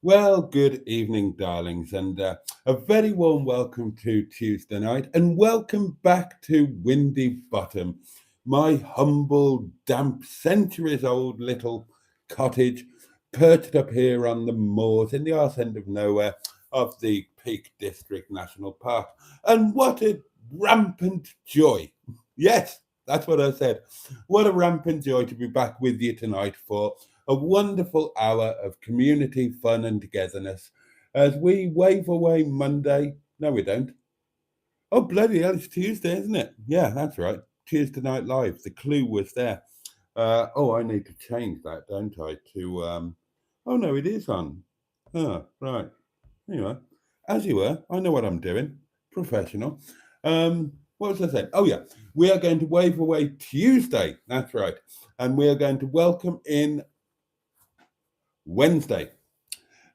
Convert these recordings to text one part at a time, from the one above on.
Well, good evening, darlings, and a very warm welcome to Tuesday night, and welcome back to Windy Bottom, my humble, damp, centuries-old little cottage, perched up here on the moors in the arse end of nowhere of the Peak District National Park. And what a rampant joy! Yes, that's what I said. What a rampant joy to be back with you tonight for a wonderful hour of community fun and togetherness as we wave away Monday. No, we don't. Oh, bloody hell, it's Tuesday, isn't it? Yeah, that's right. Tuesday Night Live. The clue was there. I need to change that, don't I? Oh, no, it is on. Oh, right. Anyway, as you were, I know what I'm doing. Professional. What was I saying? Oh, yeah. We are going to wave away Tuesday. That's right. And we are going to welcome in Wednesday.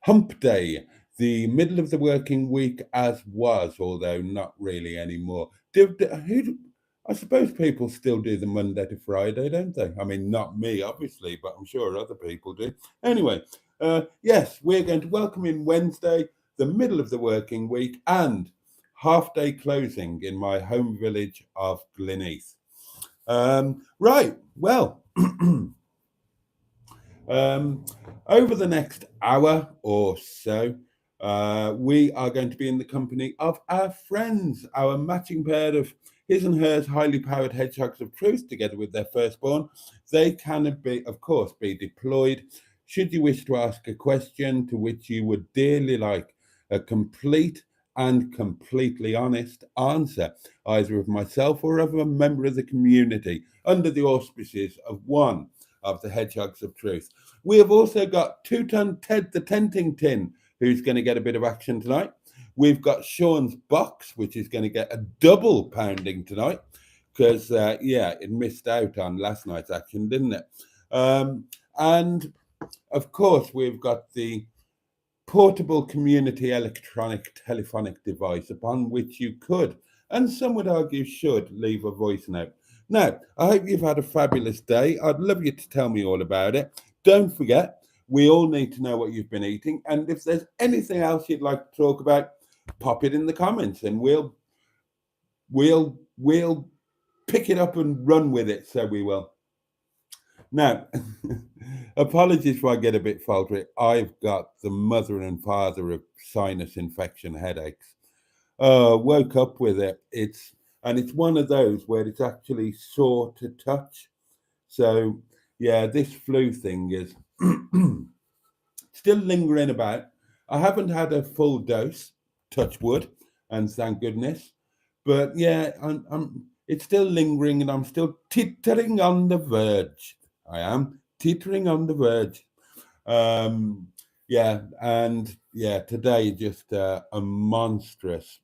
Hump Day, the middle of the working week as was, although not really anymore. I suppose people still do the Monday to Friday, don't they? I mean, not me, obviously, but I'm sure other people do. Anyway, yes, we're going to welcome in Wednesday, the middle of the working week, and half day closing in my home village of Gleneath. Right, well, Um, over the next hour or so, we are going to be in the company of our friends, our matching pair of his and hers highly powered hedgehogs of truth, together with their firstborn. They can be, of course, be deployed should you wish to ask a question to which you would dearly like a complete and completely honest answer, either of myself or of a member of the community, under the auspices of one of the hedgehogs of truth. We have also got Two-Ton Ted the Tenting Tin, who's going to get a bit of action tonight. We've got Sean's Box, which is going to get a double pounding tonight because, it missed out on last night's action, didn't it? And of course, we've got the portable community electronic telephonic device upon which you could, and some would argue should, leave a voice note. Now, I hope you've had a fabulous day. I'd love you to tell me all about it. Don't forget, we all need to know what you've been eating, and if there's anything else you'd like to talk about, pop it in the comments, and we'll pick it up and run with it. So we will. Now, apologies if I get a bit faltery. I've got the mother and father of sinus infection headaches. Woke up with it. It's one of those where it's actually sore to touch. So yeah, this flu thing is still lingering about. I haven't had a full dose, touch wood, and thank goodness. But yeah, it's still lingering, and I'm still teetering on the verge. I am teetering on the verge. Um, today just a monstrous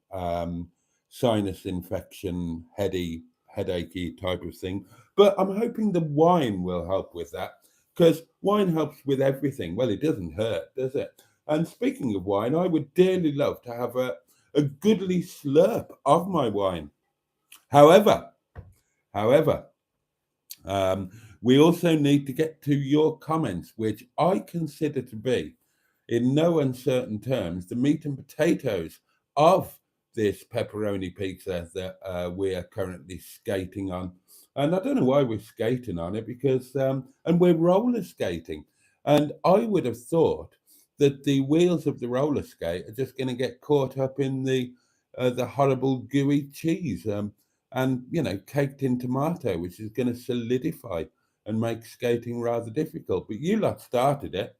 sinus infection, headachy type of thing. But I'm hoping the wine will help with that because wine helps with everything. Well, it doesn't hurt, does it? And speaking of wine, I would dearly love to have a goodly slurp of my wine. However, however, um, we also need to get to your comments, which I consider to be, in no uncertain terms, the meat and potatoes of this pepperoni pizza that we are currently skating on. And I don't know why we're skating on it because, and we're roller skating. And I would have thought that the wheels of the roller skate are just going to get caught up in the horrible gooey cheese. And caked in tomato, which is going to solidify and make skating rather difficult. But you lot started it,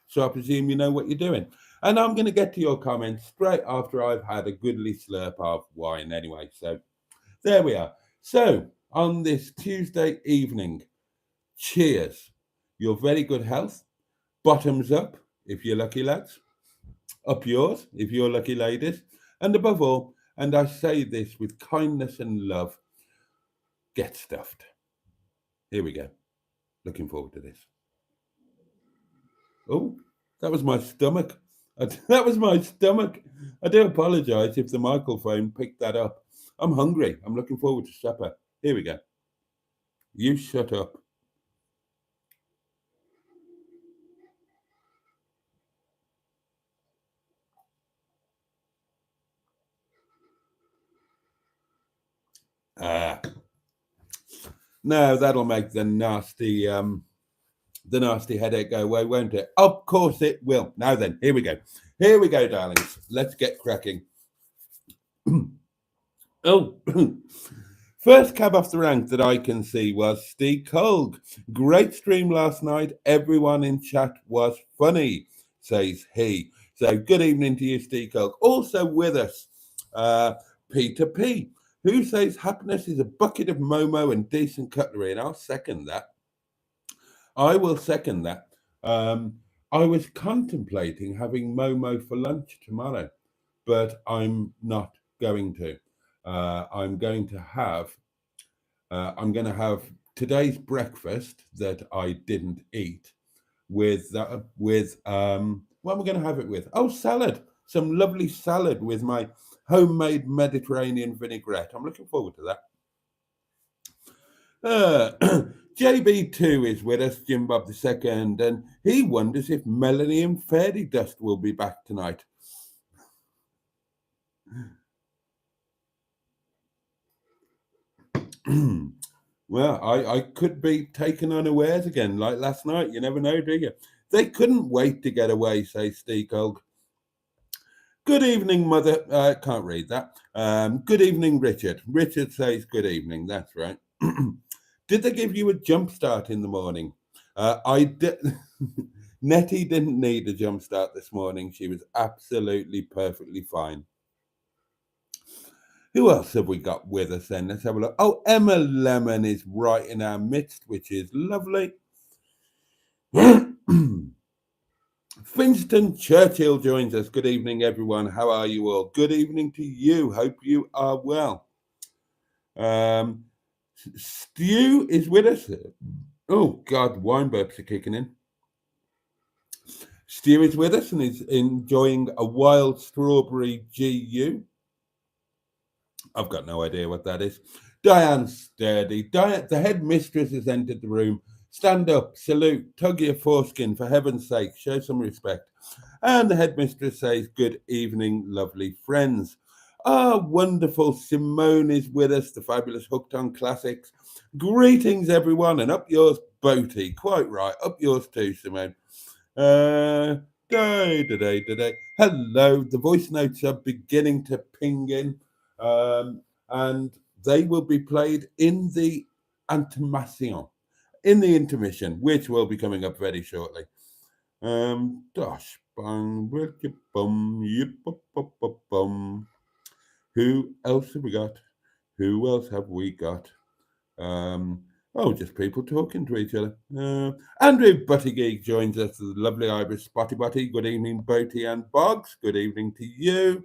so I presume you know what you're doing. And I'm going to get to your comments straight after I've had a goodly slurp of wine anyway. So there we are. So on this Tuesday evening, cheers. Your very good health. Bottoms up if you're lucky lads. Up yours if you're lucky ladies. And above all, and I say this with kindness and love, get stuffed. Here we go. Looking forward to this. Oh, that was my stomach. That was my stomach. I do apologise if the microphone picked that up. I'm hungry. I'm looking forward to supper. Here we go. You shut up. Uh, no, that'll make the nasty headache go away, won't it? Of course it will. Now then, here we go. Here we go, darlings. Let's get cracking. Oh, first cab off the rank that I can see was Steve Colg. Great stream last night. Everyone in chat was funny, says he. So good evening to you, Steve Colg. Also with us, Peter P, who says happiness is a bucket of Momo and decent cutlery. And I'll second that. I will second that. I was contemplating having Momo for lunch tomorrow, but I'm not going to. I'm going to have today's breakfast that I didn't eat with what am I going to have it with? Oh, salad. Some lovely salad with my homemade Mediterranean vinaigrette. I'm looking forward to that. JB2 is with us, Jim Bob II, and he wonders if Melanie and Fairy Dust will be back tonight. Well, I could be taken unawares again, like last night. You never know, do you? They couldn't wait to get away, says Steve Colg. Good evening, Mother. Can't read that. Good evening, Richard. Richard says good evening. That's right. Did they give you a jump start in the morning? I did. Nettie didn't need a jump start this morning. She was absolutely perfectly fine. Who else have we got with us then? Let's have a look. Oh, Emma Lemon is right in our midst, which is lovely. Finston Churchill joins us. Good evening, everyone. How are you all? Good evening to you. Hope you are well. Stu is with us. Oh, God, wine burps are kicking in. Stu is with us and is enjoying a wild strawberry GU. I've got no idea what that is. Diane Sturdy. Diane, the headmistress has entered the room. Stand up, salute, tug your foreskin, for heaven's sake, show some respect. And the headmistress says, good evening, lovely friends. Ah, wonderful Simone is with us, the fabulous Hooked on Classics. Greetings, everyone, and up yours, Boaty. Quite right, up yours too, Simone. Hello, the voice notes are beginning to ping in, and they will be played in the intermission, in the intermission, which will be coming up very shortly. Dosh, bang, bum, yip, bum. Who else have we got? Who else have we got? Just people talking to each other. Andrew Buttigieg joins us, the lovely Irish Spotty Butty. Good evening, Boaty and Boggs. Good evening to you.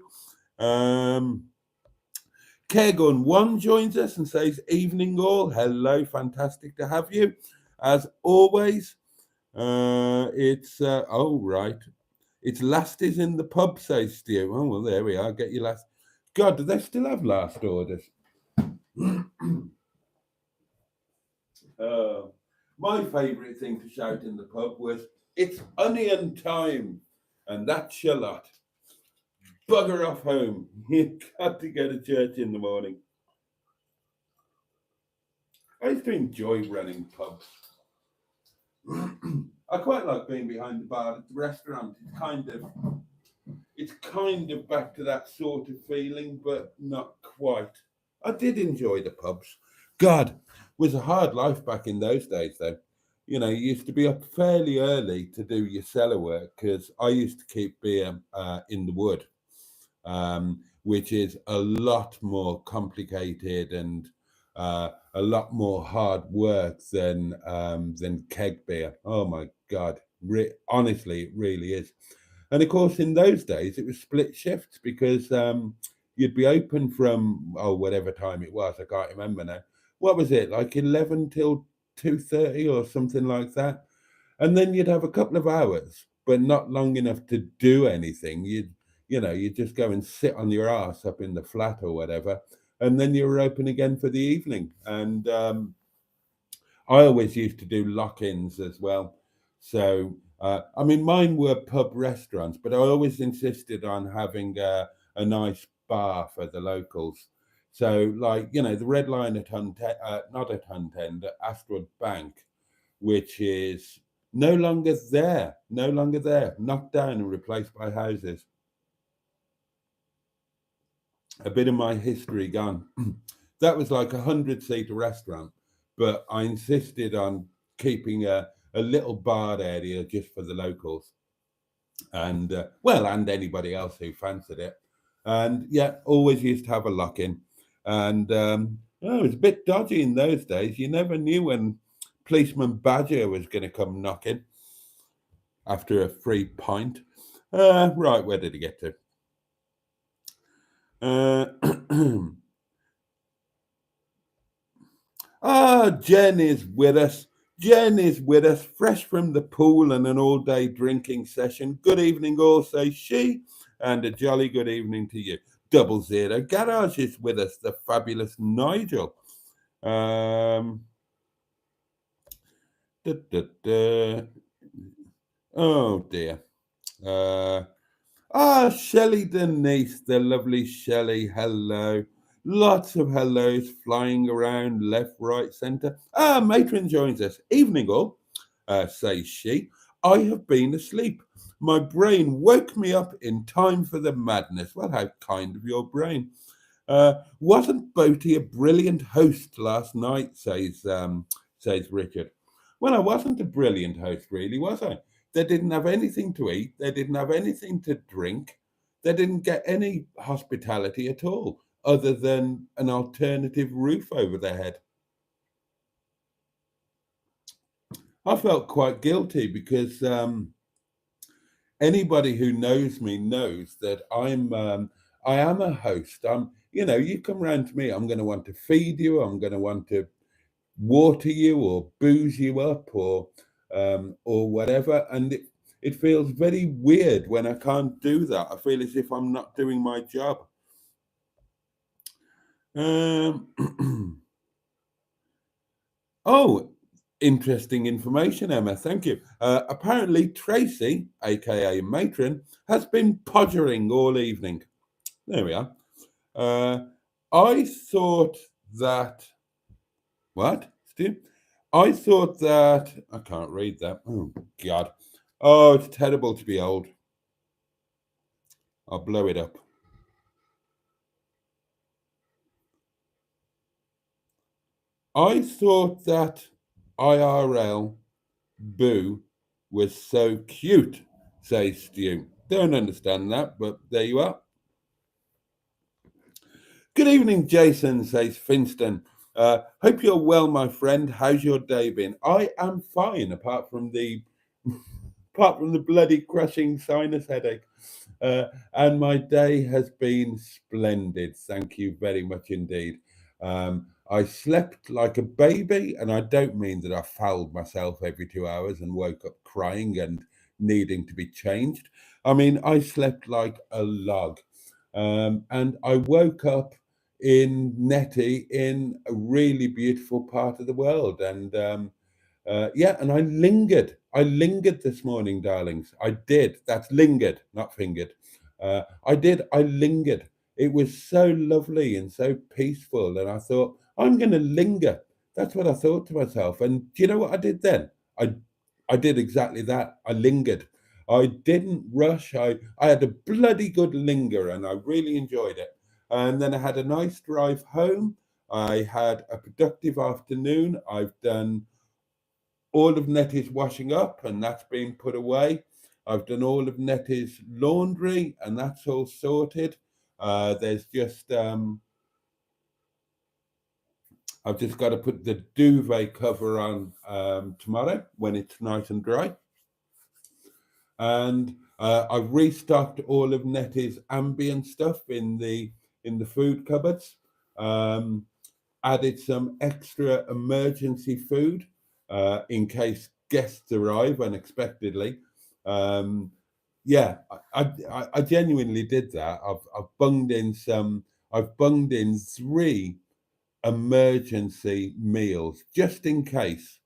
Caregun1 joins us and says, evening all. Hello, fantastic to have you. As always, it's last is in the pub, says Stu. Oh, well, there we are. Get your last. God, do they still have last orders? My favourite thing to shout in the pub was, it's onion time, and that's your lot. Bugger off home. You've got to go to church in the morning. I used to enjoy running pubs. I quite like being behind the bar at the restaurant. It's kind of back to that sort of feeling, but not quite. I did enjoy the pubs. God, it was a hard life back in those days, though. You know, you used to be up fairly early to do your cellar work, because I used to keep beer in the wood, which is a lot more complicated and a lot more hard work than keg beer. Oh my God, honestly, it really is. And of course, in those days, it was split shifts, because you'd be open from whatever time it was. I can't remember now. What was it, like 11 till 2:30 or something like that? And then you'd have a couple of hours, but not long enough to do anything. You'd just go and sit on your ass up in the flat or whatever, and then you were open again for the evening. And I always used to do lock-ins as well. So, mine were pub restaurants, but I always insisted on having a nice bar for the locals. So, like, the Red Line at not at Hunt End, at Astwood Bank, which is no longer there, knocked down and replaced by houses. A bit of my history gone. That was like 100-seater restaurant, but I insisted on keeping a little bar area just for the locals, and and anybody else who fancied it. And yeah, always used to have a lock in, and it was a bit dodgy in those days. You never knew when policeman Badger was going to come knocking after a free pint. Right, where did he get to? Jen is with us. Jen is with us, fresh from the pool and an all-day drinking session. Good evening, all, says she, and a jolly good evening to you. 00 Garage is with us, the fabulous Nigel. Oh dear. Shelley Denise, the lovely Shelley, hello. Lots of hellos flying around left, right, centre. Matron joins us. Evening all, says she. I have been asleep. My brain woke me up in time for the madness. Well, how kind of your brain. Wasn't Boaty a brilliant host last night, says Richard. Well, I wasn't a brilliant host, really, was I? They didn't have anything to eat. They didn't have anything to drink. They didn't get any hospitality at all, other than an alternative roof over their head. I felt quite guilty because anybody who knows me knows that I am a host. You come round to me, I'm going to want to feed you. I'm going to want to water you or booze you up or whatever, and it feels very weird when I can't do that. I feel as if I'm not doing my job. Oh, interesting information, Emma. Thank you. Apparently, Tracy, aka Matron, has been podgering all evening. There we are. I thought that. What, Stu? I thought that. I can't read that. Oh, God. Oh, it's terrible to be old. I'll blow it up. I thought that IRL Boo was so cute, says Stu. Don't understand that, but there you are. Good evening, Jason, says Finston. Hope you're well, my friend. How's your day been? I am fine, apart from the bloody crushing sinus headache. And my day has been splendid. Thank you very much indeed. I slept like a baby, and I don't mean that I fouled myself every 2 hours and woke up crying and needing to be changed. I mean, I slept like a log. And I woke up in Netty in a really beautiful part of the world. And and I lingered. I lingered this morning, darlings. I did. That's lingered, not fingered. I did. I lingered. It was so lovely and so peaceful. And I thought, I'm going to linger. That's what I thought to myself. And do you know what I did then? I did exactly that. I lingered. I didn't rush. I had a bloody good linger and I really enjoyed it. And then I had a nice drive home. I had a productive afternoon. I've done all of Nettie's washing up, and that's been put away. I've done all of Nettie's laundry, and that's all sorted. There's just I've just got to put the duvet cover on tomorrow when it's nice and dry. And I've restocked all of Nettie's ambient stuff in the food cupboards. Added some extra emergency food in case guests arrive unexpectedly. I genuinely did that. I've bunged in 3 emergency meals just in case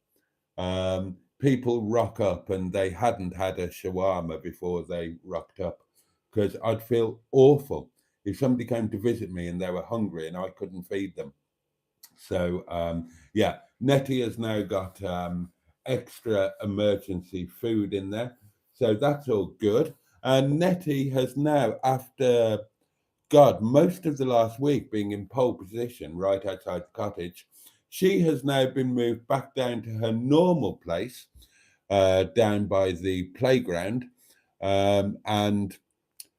people rock up and they hadn't had a shawarma before they rocked up, because I'd feel awful if somebody came to visit me and they were hungry and I couldn't feed them. So yeah, Nettie has now got extra emergency food in there, so that's all good. And Nettie has now, after God, most of the last week being in pole position right outside the cottage, she has now been moved back down to her normal place, down by the playground, and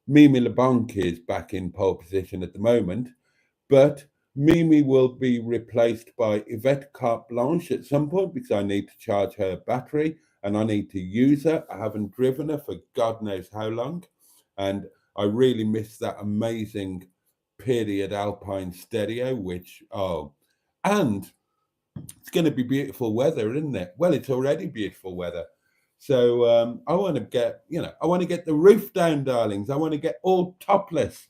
Mimi LeBonc is back in pole position at the moment, but Mimi will be replaced by Yvette Carte Blanche at some point because I need to charge her battery and I need to use her. I haven't driven her for God knows how long, and I really miss that amazing period Alpine stereo, which, oh, and it's going to be beautiful weather, isn't it? Well, it's already beautiful weather. So I want to get, I want to get the roof down, darlings. I want to get all topless.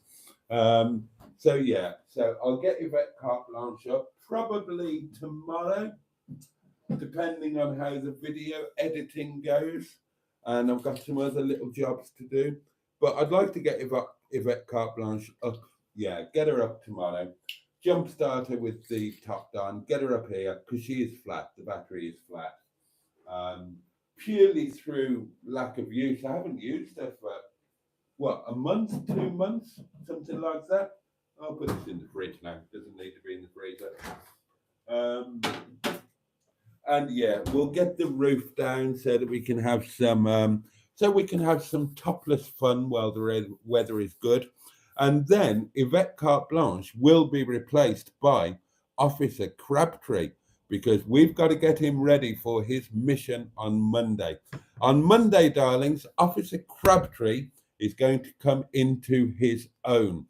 So yeah, so I'll get Yvette Carte Blanche up probably tomorrow, depending on how the video editing goes. And I've got some other little jobs to do. But I'd like to get Yvette Carte Blanche up. Yeah, get her up tomorrow. Jumpstart her with the top down. Get her up here because she is flat. The battery is flat. Purely through lack of use. I haven't used her for, what, a month, 2 months? Something like that. I'll put this in the fridge now. Doesn't need to be in the freezer. And yeah, we'll get the roof down so that we can have some topless fun while the weather is good. And then Yvette Carte Blanche will be replaced by Officer Crabtree because we've got to get him ready for his mission on Monday. On Monday, darlings, Officer Crabtree is going to come into his own.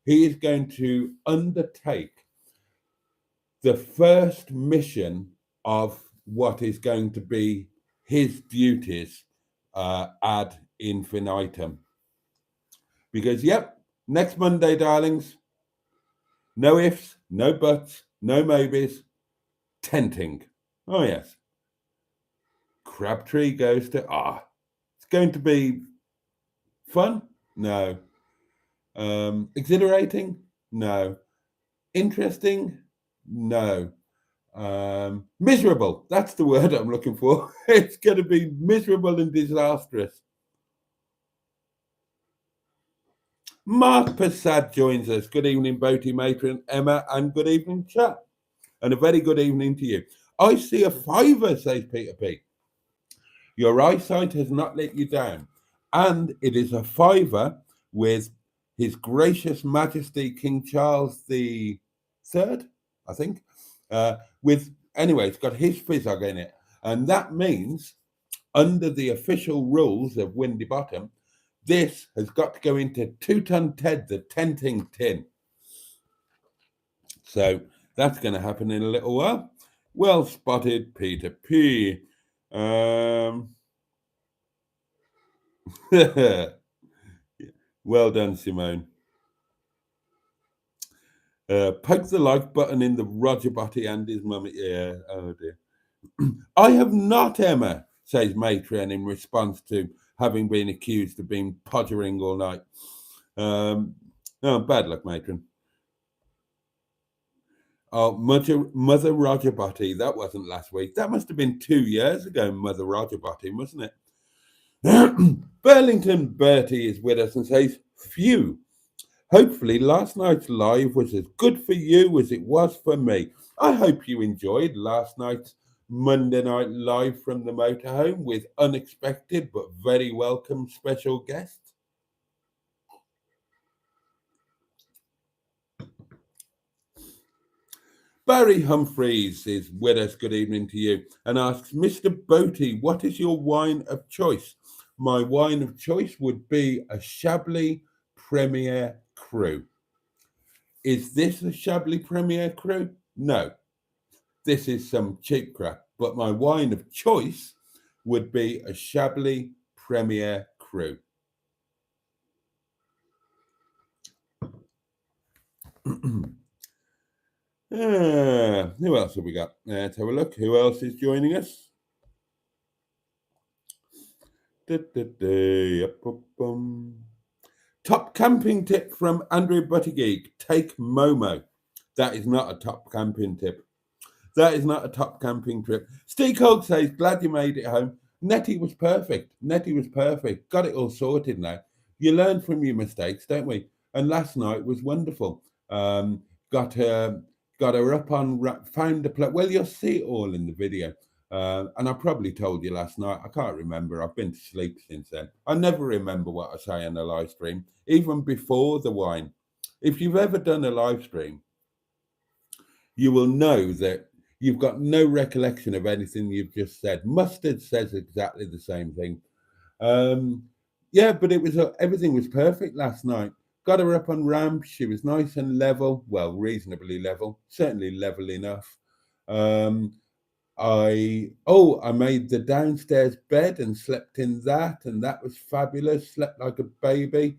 He is going to undertake the first mission of what is going to be his duties ad infinitum. Because, yep, next Monday, darlings, no ifs, no buts, no maybes, tenting. Oh, yes. Crabtree goes to, it's going to be fun? No. Exhilarating? No. Interesting? No. Miserable. That's the word I'm looking for. It's going to be miserable and disastrous. Mark Passad joins us. Good evening, Boaty, Matron, Emma, and good evening, chat. And a very good evening to you. I see a fiver, says Peter P. Your eyesight has not let you down. And it is a fiver with His Gracious Majesty King Charles III, I think. It's got his physog in it. And that means, under the official rules of Windy Bottom, this has got to go into 2-ton Ted, the tenting tin. So that's going to happen in a little while. Well spotted, Peter P. Well done, Simone. Poke the like button in the Roger Boaty and his mummy. Yeah, oh dear. I have not, Emma, says Matron in response to having been accused of being pottering all night. Bad luck, Matron. Oh, Mother Roger Boaty, that wasn't last week. That must have been 2 years ago, Mother Roger Boaty, wasn't it? Burlington Bertie is with us and says, phew. Hopefully last night's live was as good for you as it was for me. I hope you enjoyed last night's Monday night live from the motorhome with unexpected but very welcome special guests. Barry Humphreys is with us. Good evening to you, and asks, Mr. Boaty, what is your wine of choice? My wine of choice would be a Chablis Premier Cru. Is this a Chablis Premier Cru? No. This is some cheap crap, but my wine of choice would be a Chablis Premier Cru. Who else have we got? Let's have a look. Who else is joining us? Top Top camping tip from Andrew Buttigieg. Take Momo. That is not a top camping tip. That is not a top camping trip. Steve Cole says, glad you made it home. Nettie was perfect. Nettie was perfect. Got it all sorted now. You learn from your mistakes, don't we? And last night was wonderful. Got her up on, found a place. Well, you'll see it all in the video. And I probably told you last night. I can't remember. I've been to sleep since then. I never remember what I say on a live stream, even before the wine. If you've ever done a live stream, you will know that you've got no recollection of anything you've just said. Mustard says exactly the same thing. Yeah, but it was everything was perfect last night. Got her up on ramp. She was nice and level. Well, reasonably level. Certainly level enough. I made the downstairs bed and slept in that, and that was fabulous. Slept like a baby.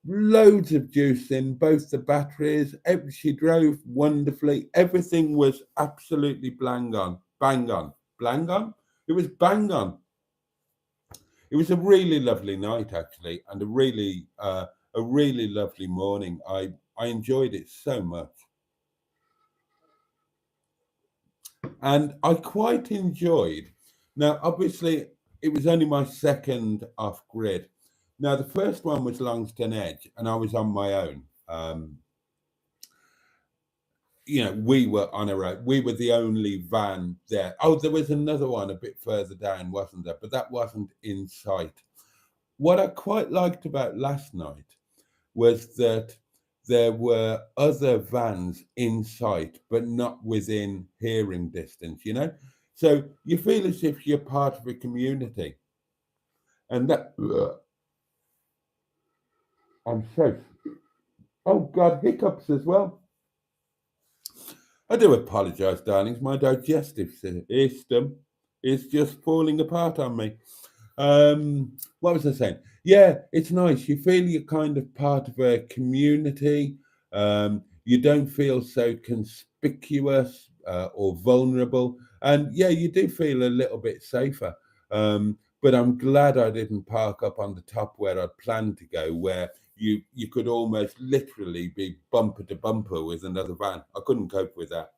Loads of juice in both the batteries. She drove wonderfully. Everything was absolutely bang on. Bang on. Bang on? It was bang on. It was a really lovely night, actually, and a really lovely morning. I enjoyed it so much. And I quite enjoyed. Now, obviously, it was only my second off grid. Now, the first one was Longston Edge, and I was on my own. We were on our own. We were the only van there. Oh, there was another one a bit further down, wasn't there? But that wasn't in sight. What I quite liked about last night was that there were other vans in sight, but not within hearing distance, So you feel as if you're part of a community. And that... I'm so... Oh, God, hiccups as well. I do apologise, darlings. My digestive system is just falling apart on me. What was I saying? Yeah, it's nice. You feel you're kind of part of a community. You don't feel so conspicuous or vulnerable. And yeah, you do feel a little bit safer. But I'm glad I didn't park up on the top where I'd planned to go, where you could almost literally be bumper to bumper with another van. I couldn't cope with that.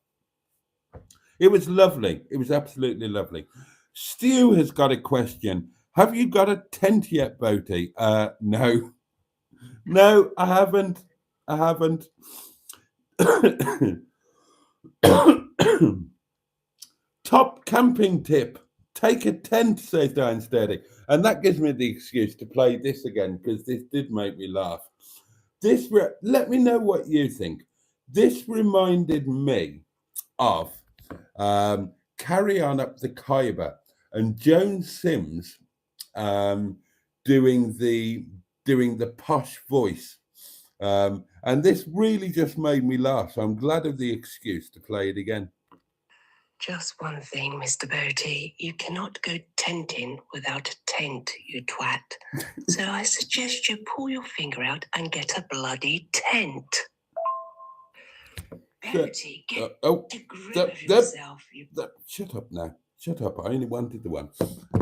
It was lovely. It was absolutely lovely. Stu has got a question. Have you got a tent yet, Boaty? No. No, I haven't. Top camping tip. Take a tent, says Diane Sturdy. And that gives me the excuse to play this again, because this did make me laugh. Let me know what you think. This reminded me of Carry On Up the Khyber and Joan Sims doing the posh voice. And this really just made me laugh. So I'm glad of the excuse to play it again. Just one thing, Mr. Boaty. You cannot go tenting without a tent, you twat. So I suggest you pull your finger out and get a bloody tent. Boaty, get to grip of yourself. Shut up now. Shut up. I only wanted the one.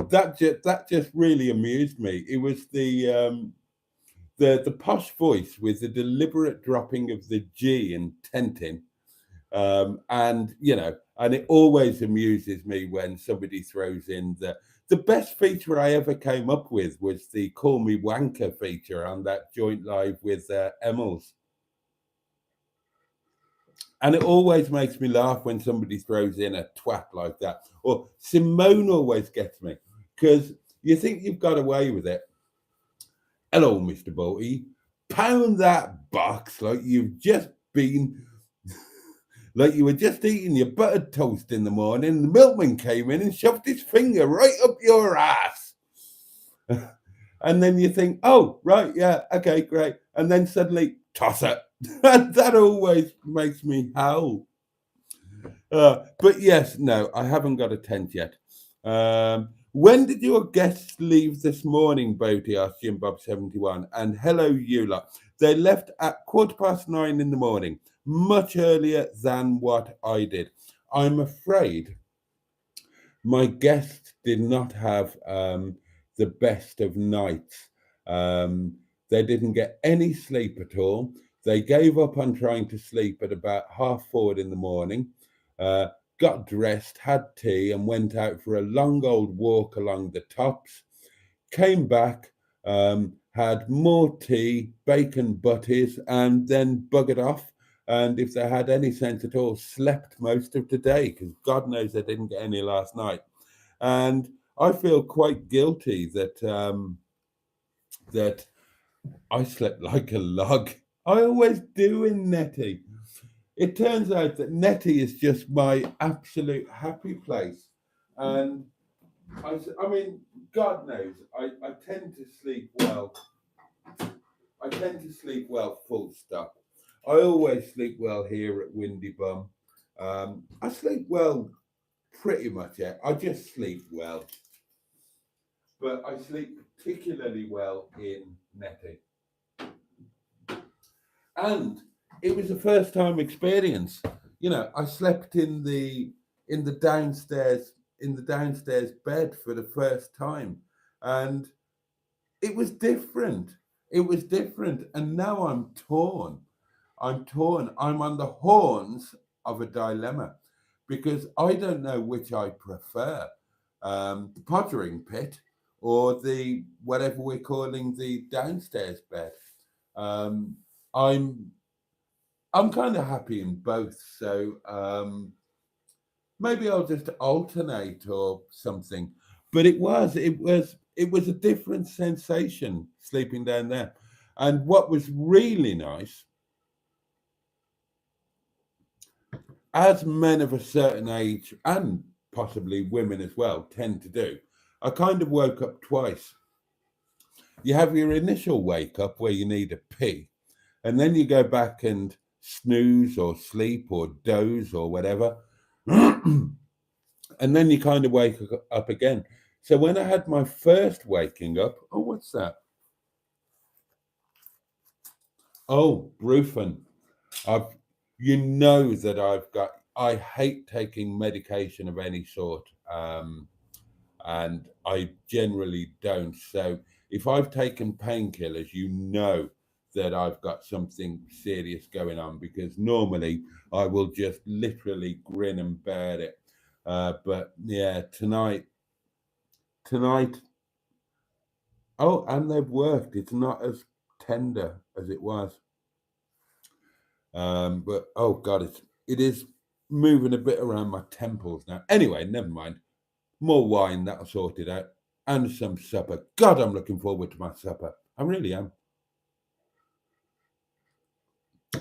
That just really amused me. It was the posh voice with the deliberate dropping of the G in tenting. And it always amuses me when somebody throws in the best feature I ever came up with was the Call Me Wanker feature on that joint live with Emmels. And it always makes me laugh when somebody throws in a twat like that. Or Simone always gets me, because you think you've got away with it. Hello, Mr. Boaty. Pound that box like you've just been... like you were just eating your buttered toast in the morning, and the milkman came in and shoved his finger right up your ass. And then you think, oh, right, yeah, okay, great. And then suddenly, toss it. That always makes me howl. But yes, no, I haven't got a tent yet. When did your guests leave this morning, Boaty? Asked Jim Bob 71. And hello, you lot. They left at 9:15 in the morning. Much earlier than what I did. I'm afraid my guests did not have the best of nights. They didn't get any sleep at all. They gave up on trying to sleep at about 4:30 in the morning, uh, got dressed, had tea, and went out for a long old walk along the tops. Came back, had more tea, bacon butties, and then buggered off. And if they had any sense at all, slept most of the day because God knows they didn't get any last night. And I feel quite guilty that I slept like a log. I always do in Nettie. It turns out that Nettie is just my absolute happy place. And I mean, God knows, I tend to sleep well. I tend to sleep well, full stop. I always sleep well here at Windy Bum. I sleep well pretty much, yeah. I just sleep well. But I sleep particularly well in Nettie. And it was a first time experience. You know, I slept in the downstairs bed for the first time, and it was different. It was different, and now I'm torn. I'm torn. I'm on the horns of a dilemma because I don't know which I prefer, the pottering pit or the whatever we're calling the downstairs bed. Um, I'm I'm kind of happy in both, so maybe I'll just alternate or something. But it was a different sensation sleeping down there. And what was really nice, as men of a certain age and possibly women as well tend to do, I kind of woke up twice. You have your initial wake up where you need a pee, and then you go back and snooze or sleep or doze or whatever. And then you kind of wake up again. So when I had my first waking up, oh, what's that? Oh, Brufen. I've, you know that I hate taking medication of any sort. And I generally don't. So if I've taken painkillers, you know that I've got something serious going on because normally I will just literally grin and bear it. But yeah, tonight, oh, and they've worked. It's not as tender as it was. But oh God, it is moving a bit around my temples now. Anyway, never mind. More wine, that'll sort it out. And some supper. God, I'm looking forward to my supper. I really am.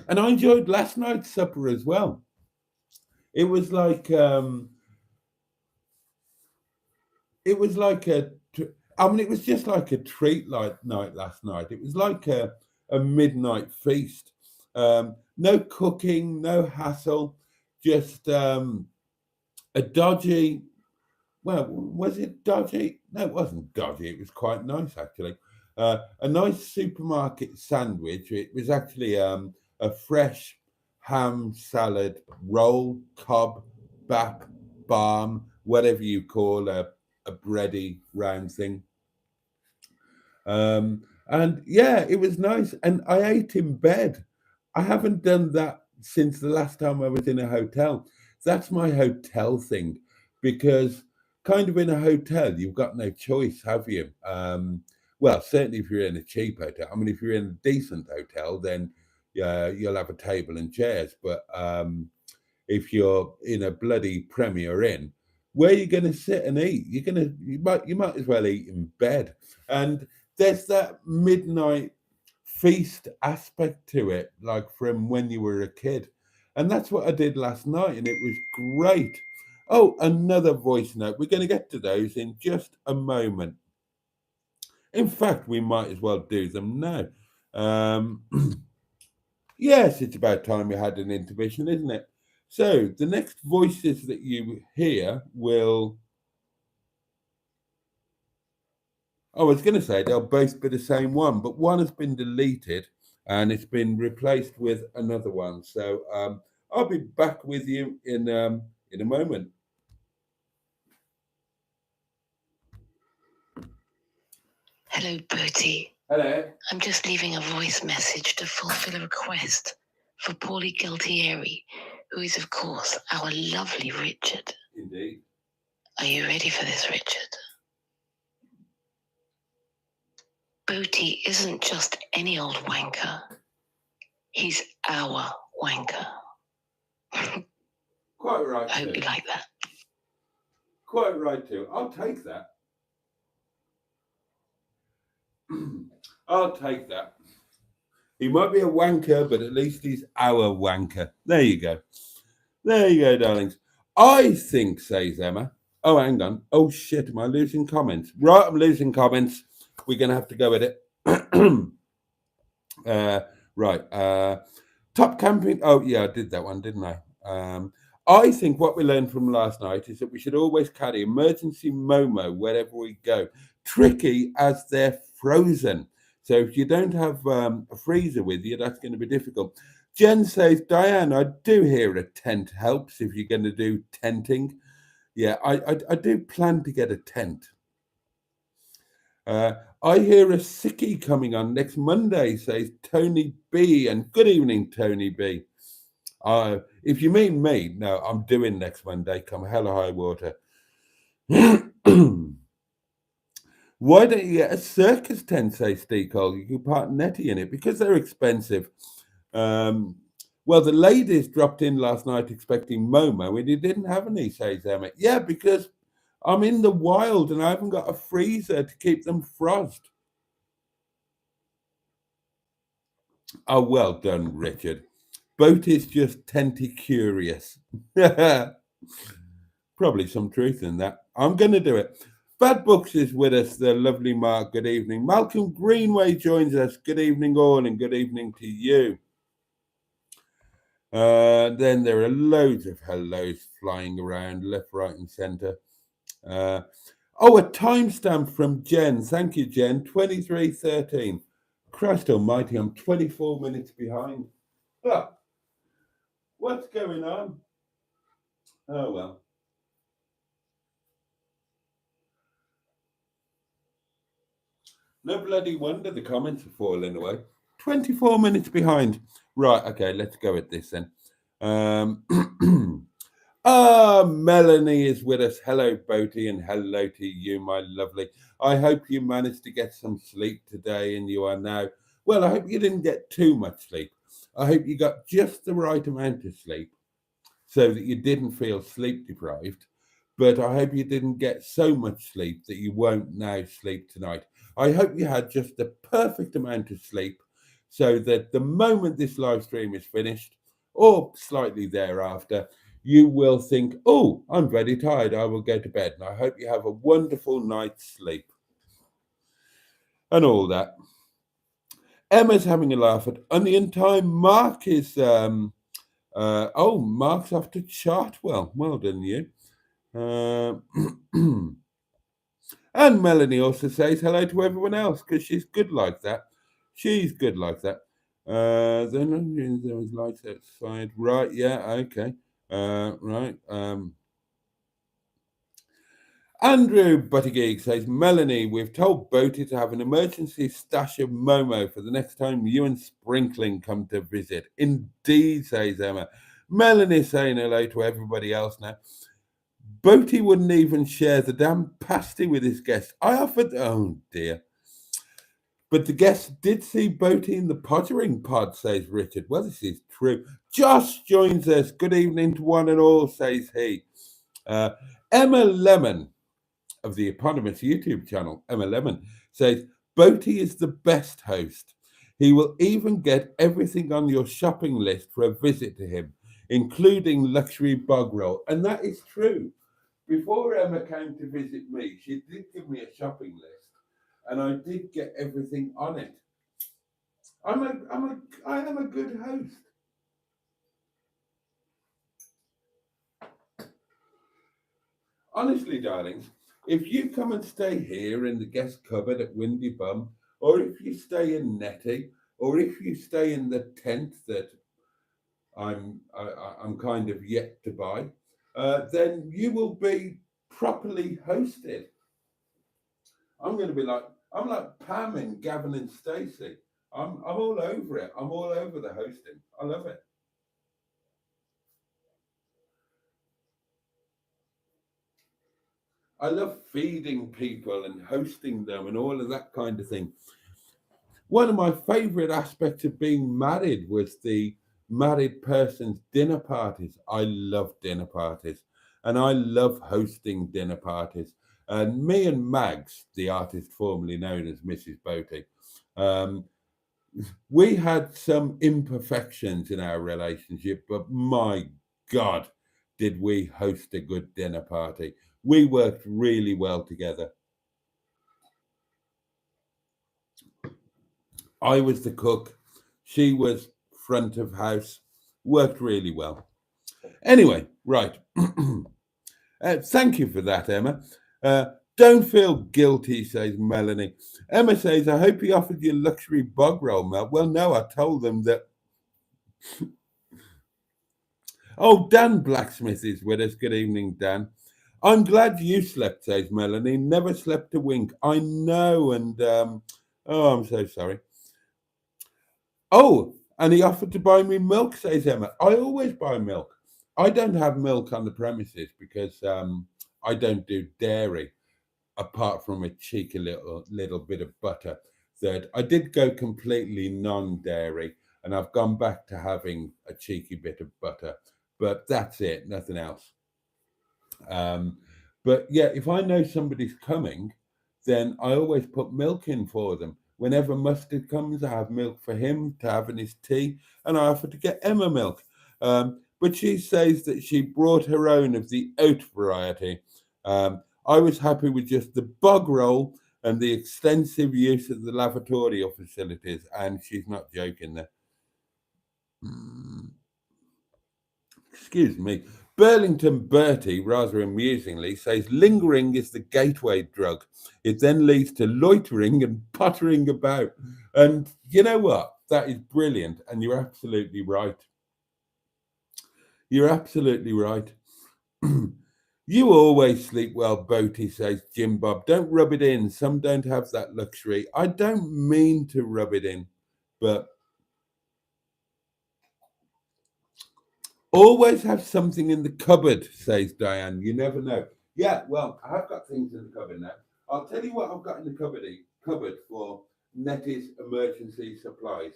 And I enjoyed last night's supper as well. It was like it was like a I mean it was just like a treat like night last night. It was like a midnight feast. No cooking, no hassle, just a dodgy. Well, was it dodgy? No, it wasn't dodgy. It was quite nice, actually. A nice supermarket sandwich. It was actually a fresh ham salad roll, cob, bap, balm, whatever you call a bready round thing. And yeah, it was nice. And I ate in bed. I haven't done that since the last time I was in a hotel. That's my hotel thing because kind of in a hotel, you've got no choice, have you? Well, certainly if you're in a cheap hotel. I mean, if you're in a decent hotel, then yeah, you'll have a table and chairs. But if you're in a bloody Premier Inn, where are you going to sit and eat? You might as well eat in bed. And there's that midnight feast aspect to it, like from when you were a kid. And that's what I did last night, and it was great. Oh, another voice note. We're going to get to those in just a moment. In fact, we might as well do them now. Um, yes, it's about time we had an intermission, isn't it? So the next voices that you hear will. I was going to say they'll both be the same one, but one has been deleted and it's been replaced with another one. So I'll be back with you in a moment. Hello, Boaty. Hello. I'm just leaving a voice message to fulfill a request for Paulie Gualtieri, who is, of course, our lovely Richard. Indeed. Are you ready for this, Richard? Boaty isn't just any old wanker. He's our wanker. Quite right, I hope too. you like that. Quite right, too. I'll take that. I'll take that. He might be a wanker, but at least he's our wanker. There you go. There you go, darlings. I think, says Emma. Oh, hang on. Oh, shit. Am I losing comments? Right, I'm losing comments. We're going to have to go with it. Right. Top camping. Oh, yeah, I did that one, didn't I? I think what we learned from last night is that we should always carry emergency Momo wherever we go. Tricky as they're frozen. So if you don't have a freezer with you, that's going to be difficult. Jen says, Diane, I do hear a tent helps if you're going to do tenting. Yeah, I do plan to get a tent. I hear a sickie coming on next Monday, says Tony B. And good evening, Tony B. If you mean me, no, I'm doing next Monday, come hell or high water. Why don't you get a circus tent, says Steve Cole? You can part Nettie in it because they're expensive. Well, the ladies dropped in last night expecting Momo and he didn't have any, says Emma. Yeah, because I'm in the wild and I haven't got a freezer to keep them frost. Oh, well done, Richard. Boaty's just tenty curious. Probably some truth in that. I'm going to do it. Bad Books is with us, the lovely Mark. Good evening. Malcolm Greenway joins us. Good evening, all, and good evening to you. Then there are loads of hellos flying around left, right, and centre. A timestamp from Jen. Thank you, Jen. 23:13. Christ almighty, I'm 24 minutes behind. Ah, what's going on? Oh, well. No bloody wonder the comments are falling away. 24 minutes behind. Right, okay, let's go with this then. Melanie is with us. Hello, Boaty, and hello to you, my lovely. I hope you managed to get some sleep today and you are now. Well, I hope you didn't get too much sleep. I hope you got just the right amount of sleep so that you didn't feel sleep deprived. But I hope you didn't get so much sleep that you won't now sleep tonight. I hope you had just the perfect amount of sleep so that the moment this live stream is finished, or slightly thereafter, you will think, oh, I'm very tired. I will go to bed. And I hope you have a wonderful night's sleep. And all that. Emma's having a laugh at Onion Time. Mark is, Mark's off to Chartwell. Well done, you. And Melanie also says hello to everyone else because she's good like that. She's good like that. Then there was lights outside. Right, yeah, okay. Right. Andrew Buttigieg says, Melanie, we've told Boaty to have an emergency stash of Momo for the next time you and Sprinkling come to visit. Indeed, says Emma. Melanie saying hello to everybody else now. Boaty wouldn't even share the damn pasty with his guest. I offered, oh dear. But the guest did see Boaty in the pottering pod, says Richard. Well, this is true. Josh joins us. Good evening to one and all, says he. Emma Lemon of the eponymous YouTube channel, Emma Lemon, says Boaty is the best host. He will even get everything on your shopping list for a visit to him, including luxury bog roll. And that is true. Before Emma came to visit me, she did give me a shopping list, and I did get everything on it. I am a good host. Honestly, darlings, if you come and stay here in the guest cupboard at Windy Bum, or if you stay in Nettie, or if you stay in the tent that I'm kind of yet to buy, then you will be properly hosted. I'm going to be like, I'm like Pam and Gavin and Stacey. I'm all over it. I'm all over the hosting. I love it. I love feeding people and hosting them and all of that kind of thing. One of my favorite aspects of being married was the married person's dinner parties. I love dinner parties and I love hosting dinner parties. And me and Mags, the artist formerly known as Mrs. Boaty, um, we had some imperfections in our relationship, but my God, did we host a good dinner party. We worked really well together. I was the cook, she was front of house, worked really well. Anyway, right. Thank you for that, Emma. Uh, don't feel guilty, says Melanie. Emma says, I hope he offered you luxury bog roll, Mel. Well, no, I told them that. Oh, Dan Blacksmith is with us. Good evening, Dan. I'm glad you slept, says Melanie. Never slept a wink. I know, and oh, I'm so sorry. Oh, and he offered to buy me milk, says Emma. I always buy milk. I don't have milk on the premises because I don't do dairy, apart from a cheeky little bit of butter. That I did go completely non-dairy, and I've gone back to having a cheeky bit of butter, but that's it, nothing else. Um, but yeah, if I know somebody's coming, then I always put milk in for them. Whenever Mustard comes, I have milk for him to have in his tea, and I offer to get Emma milk. But she says that she brought her own of the oat variety. I was happy with just the bog roll and the extensive use of the lavatory facilities, and she's not joking there. Mm. Excuse me. Burlington Bertie, rather amusingly, says lingering is the gateway drug. It then leads to loitering and puttering about. And you know what? That is brilliant. And you're absolutely right. You're absolutely right. You always sleep well, Boaty, says Jim Bob. Don't rub it in. Some don't have that luxury. I don't mean to rub it in, but always have something in the cupboard, says Diane. You never know. Yeah, well, I have got things in the cupboard now. I'll tell you what I've got in the cupboard for Nettie's emergency supplies.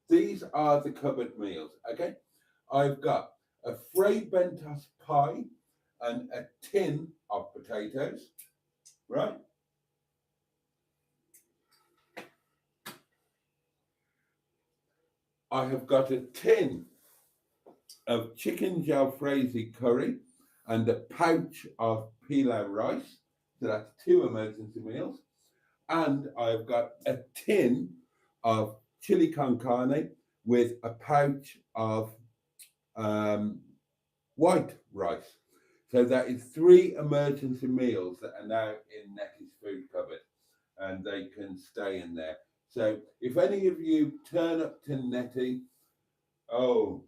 These are the cupboard meals, okay? I've got a Fray Bentos pie and a tin of potatoes, right? I have got a tin of chicken jalfrezi curry and a pouch of pilau rice. So that's two emergency meals. And I've got a tin of chili con carne with a pouch of um, white rice. So that is three emergency meals that are now in Nettie's food cupboard, and they can stay in there. So if any of you turn up to Nettie, oh,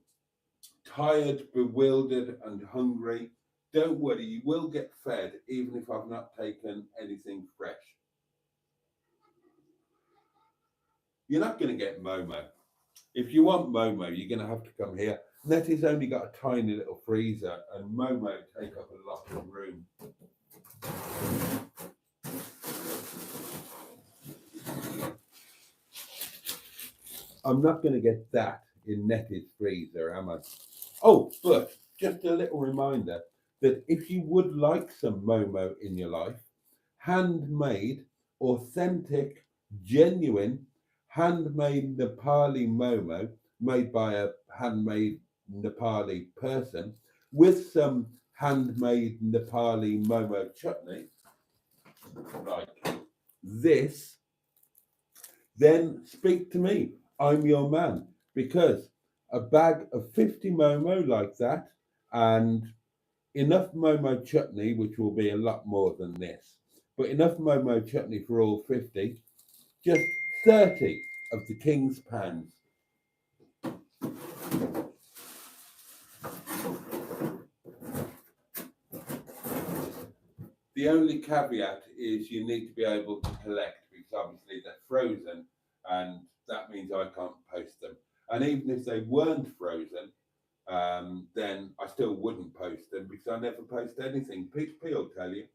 tired, bewildered, and hungry, don't worry, you will get fed even if I've not taken anything fresh. You're not going to get Momo. If you want Momo, you're going to have to come here. Nettie's only got a tiny little freezer, and Momo take up a lot of room. I'm not going to get that in Nettie's freezer, am I? Oh, but just a little reminder that if you would like some Momo in your life, handmade, authentic, genuine, handmade Nepali Momo made by a handmade Nepali person with some handmade Nepali Momo chutney, like this, then speak to me. I'm your man, because a bag of 50 Momo like that and enough Momo chutney, which will be a lot more than this, but enough Momo chutney for all 50, just 30 of the King's pans. The only caveat is you need to be able to collect, because obviously they're frozen, and that means I can't post them. And even if they weren't frozen, then I still wouldn't post them, because I never post anything. Peter P will tell you.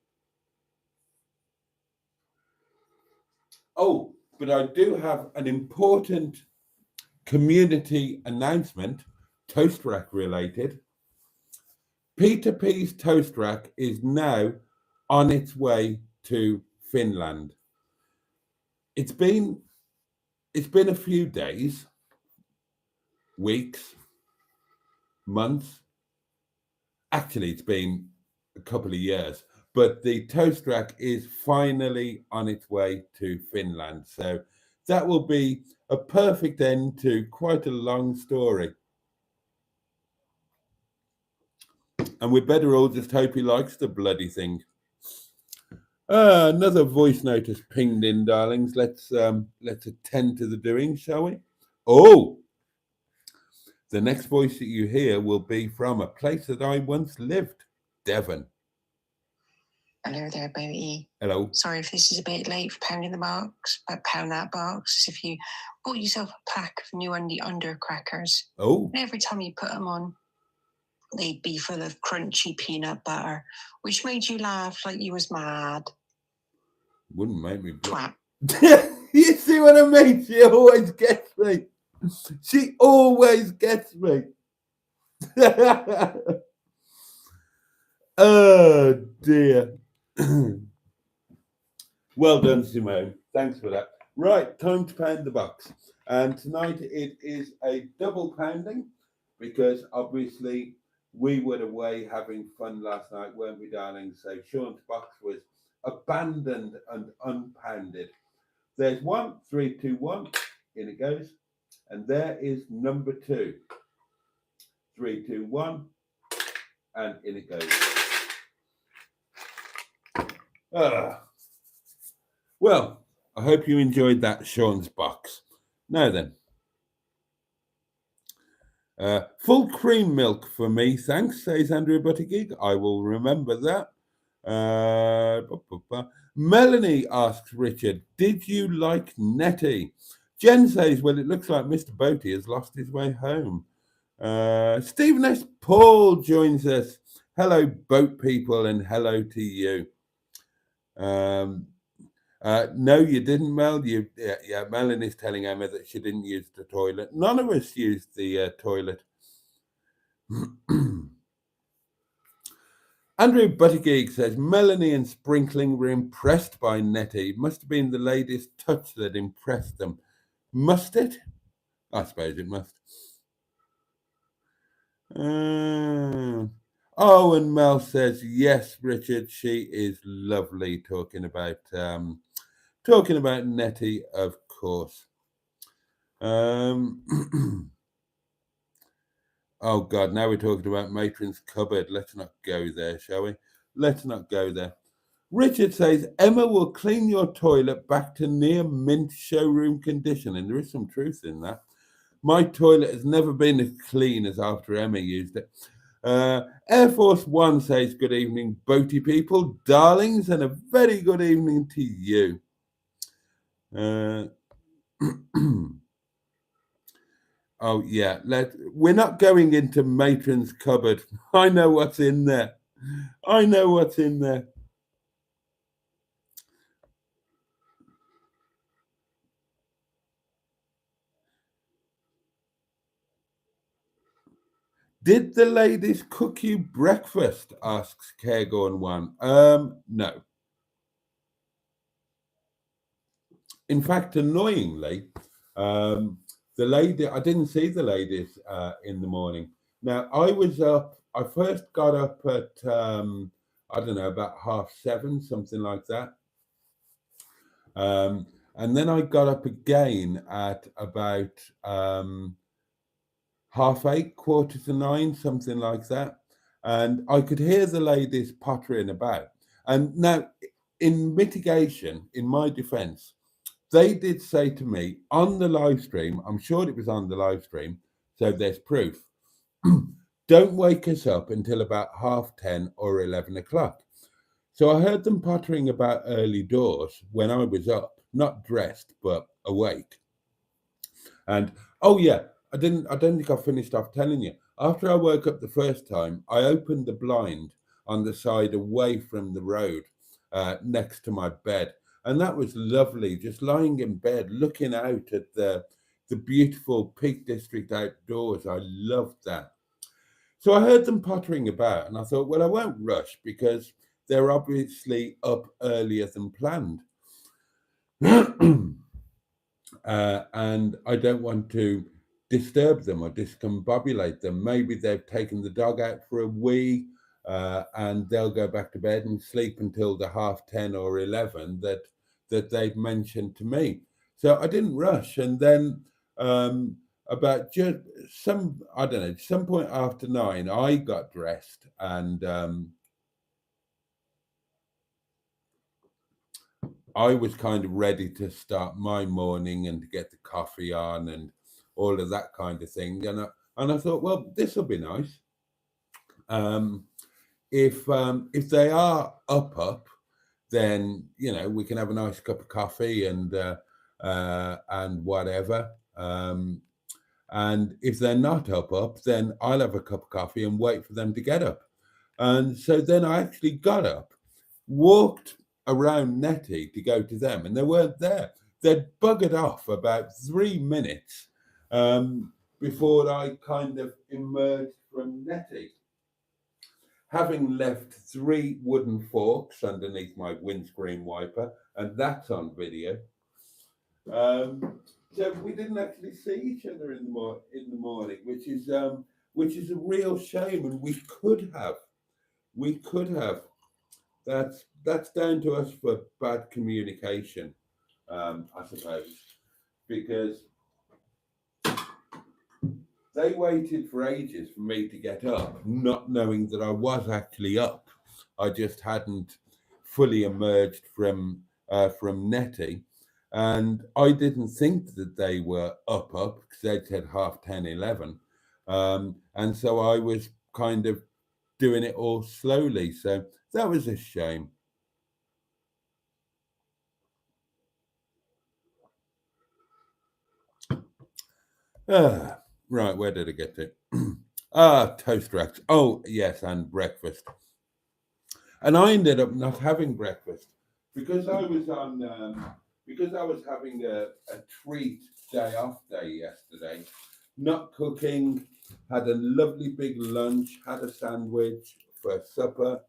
Oh, but I do have an important community announcement, toast rack related. Peter P's toast rack is now on its way to Finland. It's been a few days, weeks, months. Actually, it's been a couple of years, but the toast rack is finally on its way to Finland. So that will be a perfect end to quite a long story. And we better all just hope he likes the bloody thing. Another voice note has pinged in, darlings. Let's attend to the doing, shall we? Oh, the next voice that you hear will be from a place that I once lived, Devon. Hello there, Boaty. Hello. Sorry if this is a bit late for pounding the box, but pound that box if you bought yourself a pack of new under crackers. Oh. And every time you put them on, they'd be full of crunchy peanut butter, which made you laugh like you was mad. Wouldn't make me twat. You see what I mean? She always gets me. She always gets me. Oh dear. Well done, Simone. Thanks for that. Right, time to pound the box. And tonight it is a double pounding, because obviously we were away having fun last night, weren't we, darling? So Sean's box was abandoned and unpounded. There's 1, 3, 2, 1. In it goes. And there is number 2. 3, 2, 1. And in it goes. Well, I hope you enjoyed that, Sean's box. Now then. Full cream milk for me, thanks, says Andrew Buttigieg. I will remember that. Melanie asks Richard, did you like Nettie? Jen says, well, it looks like Mr. Boaty has lost his way home. Stephen S. Paul joins us. Hello, boat people, and hello to you. No, you didn't, Mel. Yeah, Melanie's telling Emma that she didn't use the toilet. None of us used the toilet. Andrew Buttigieg says, Melanie and Sprinkling were impressed by Nettie. Must have been the lady's touch that impressed them. Must it? I suppose it must. Oh, and Mel says, yes, Richard, she is lovely, talking about Nettie, of course. Oh, God, now we're talking about Matron's cupboard. Let's not go there, shall we? Let's not go there. Richard says, Emma will clean your toilet back to near mint showroom condition. And there is some truth in that. My toilet has never been as clean as after Emma used it. Air Force One says, good evening, boaty people, darlings, and a very good evening to you. Oh, yeah, we're not going into Matron's cupboard. I know what's in there. I know what's in there. Did the ladies cook you breakfast? Asks Cairgorn One. No. In fact, annoyingly, the lady, I didn't see the ladies in the morning. Now, I was up, I first got up at, I don't know, about 7:30, something like that. And then I got up again at about 8:30, 9:15, something like that. And I could hear the ladies pottering about. And now, in mitigation, in my defense, they did say to me on the live stream, I'm sure it was on the live stream, so there's proof, don't wake us up until about 10:30 or 11 o'clock. So I heard them pottering about early doors when I was up, not dressed, but awake. And oh yeah, I don't think I finished off telling you. After I woke up the first time, I opened the blind on the side away from the road, next to my bed. And that was lovely, just lying in bed, looking out at the beautiful Peak District outdoors. I loved that. So I heard them pottering about, and I thought, well, I won't rush because they're obviously up earlier than planned. And I don't want to disturb them or discombobulate them. Maybe they've taken the dog out for a wee, and they'll go back to bed and sleep until the 10:30 or 11 that they've mentioned to me. So I didn't rush, and then about just I don't know, some point after 9, I got dressed and I was kind of ready to start my morning and to get the coffee on and all of that kind of thing. And I thought, well, this will be nice. Um, if they are up, then we can have a nice cup of coffee and whatever. And if they're not up, then I'll have a cup of coffee and wait for them to get up. And so then I actually got up, walked around Nettie to go to them, and they weren't there. They'd buggered off about 3 minutes before I kind of emerged from Nettie, having left 3 wooden forks underneath my windscreen wiper, and that's on video. So we didn't actually see each other in the morning, which is a real shame, and we could have. That's down to us for bad communication, I suppose, because they waited for ages for me to get up, not knowing that I was actually up. I just hadn't fully emerged from Nettie, and I didn't think that they were up because they'd said 10:30, 11, and so I was kind of doing it all slowly. So that was a shame. Right, where did I get to? Toast racks. Oh, yes, and breakfast. And I ended up not having breakfast because I was having a treat day off day yesterday, not cooking, had a lovely big lunch, had a sandwich for supper.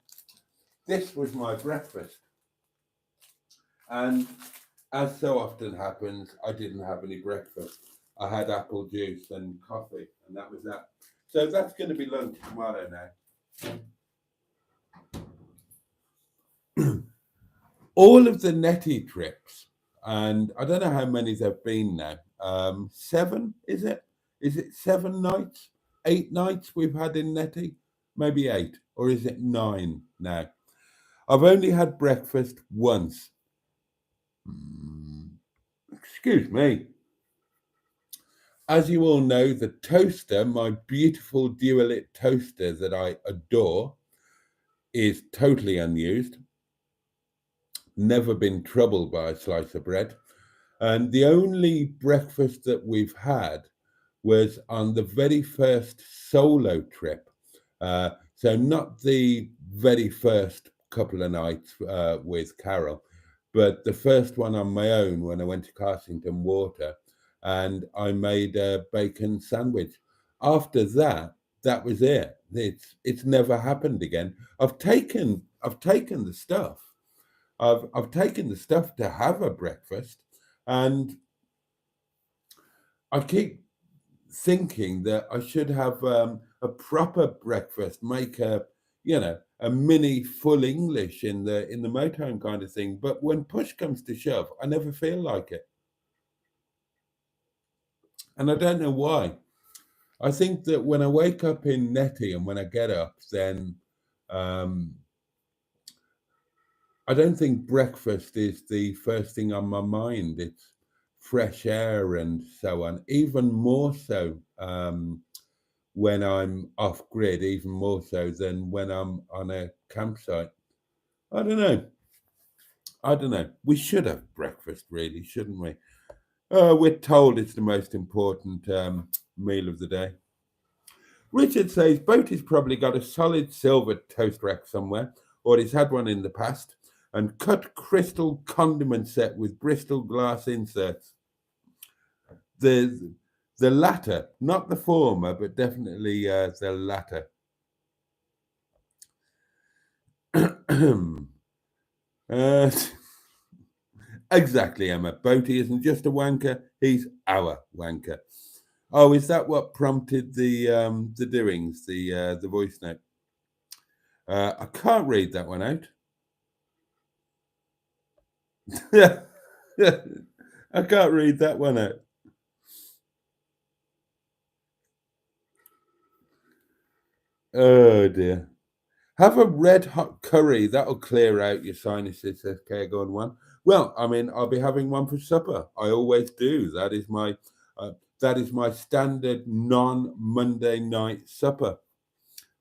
This was my breakfast. And as so often happens, I didn't have any breakfast. I had apple juice and coffee, and that was that. So that's going to be lunch tomorrow now. All of the Nettie trips, and I don't know how many there've been now. 7, is it? Is it 7 nights? 8 nights we've had in Nettie? Maybe 8, or is it 9 now? I've only had breakfast once. Excuse me. As you all know, the toaster, my beautiful Dualit toaster that I adore, is totally unused. Never been troubled by a slice of bread. And the only breakfast that we've had was on the very first solo trip. So not the very first couple of nights with Carol, but the first one on my own when I went to Carsington Water, and I made a bacon sandwich. After that, that was it. It's never happened again. I've taken the stuff. I've taken the stuff to have a breakfast, and I keep thinking that I should have a proper breakfast, make a mini full English in the motorhome kind of thing. But when push comes to shove, I never feel like it, and I don't know why. I think that when I wake up in Nettie and when I get up, then I don't think breakfast is the first thing on my mind. It's fresh air and so on. Even more so when I'm off grid, even more so than when I'm on a campsite. I don't know. I don't know. We should have breakfast, really, shouldn't we? We're told it's the most important meal of the day. Richard says Boaty's probably got a solid silver toast rack somewhere, or he's had one in the past, and cut crystal condiment set with Bristol glass inserts. The the latter, not the former, but definitely the latter. uh, exactly, Emma. Boaty isn't just a wanker; he's our wanker. Oh, is that what prompted the doings, the voice note? I can't read that one out. I can't read that one out. Oh dear. Have a red hot curry. That'll clear out your sinuses, says Caregon1. Well, I mean, I'll be having one for supper. I always do. That is my standard non-Monday night supper.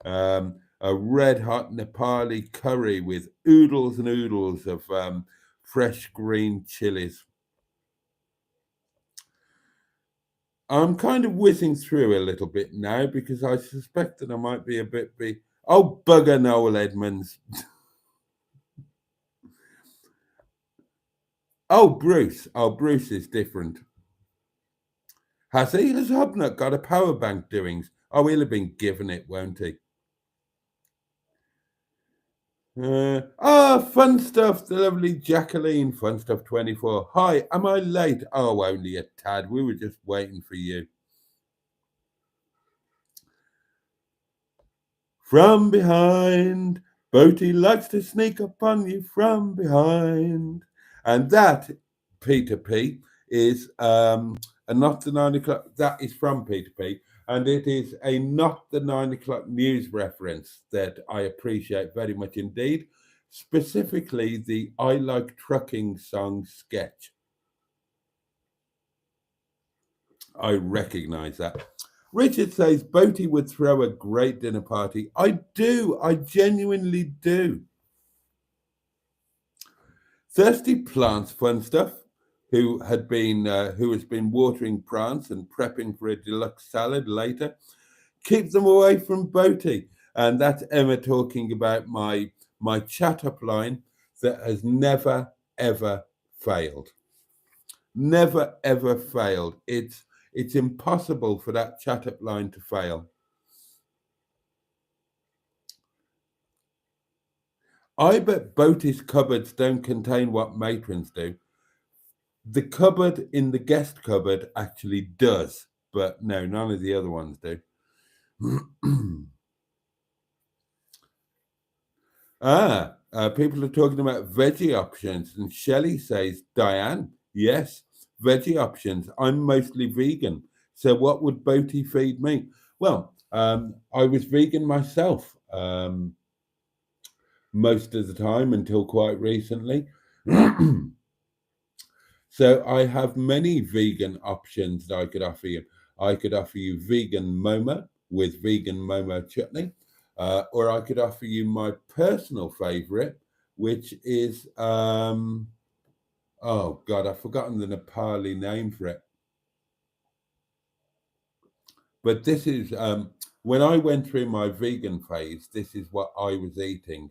A red hot Nepali curry with oodles and oodles of fresh green chilies. I'm kind of whizzing through a little bit now because I suspect that I might be a bit Oh, bugger Noel Edmonds. Oh, Bruce. Oh, Bruce is different. Has he? Has Hubnut got a power bank doings? Oh, he'll have been given it, won't he? Fun stuff. The lovely Jacqueline, Fun Stuff 24. Hi, am I late? Oh, only a tad. We were just waiting for you. From behind, Boaty likes to sneak upon you from behind. And that, Peter P, is a Not the 9 o'clock. That is from Peter P. And it is a Not the 9 o'clock news reference that I appreciate very much indeed. Specifically, the I Like Trucking song sketch. I recognize that. Richard says Boaty would throw a great dinner party. I do. I genuinely do. Thirsty Plants Fun Stuff, who has been watering plants and prepping for a deluxe salad later. Keep them away from Boaty. And that's Emma talking about my chat up line that has never ever failed. Never ever failed. It's impossible for that chat up line to fail. I bet Boaty's cupboards don't contain what matrons do. The cupboard in the guest cupboard actually does, but no, none of the other ones do. People are talking about veggie options, and Shelley says, Diane, yes, veggie options. I'm mostly vegan. So what would Boaty feed me? Well, I was vegan myself most of the time until quite recently. So I have many vegan options that I could offer you. I could offer you vegan momo with vegan momo chutney, or I could offer you my personal favorite, which is oh God, I've forgotten the Nepali name for it. But this is when I went through my vegan phase. This is what I was eating.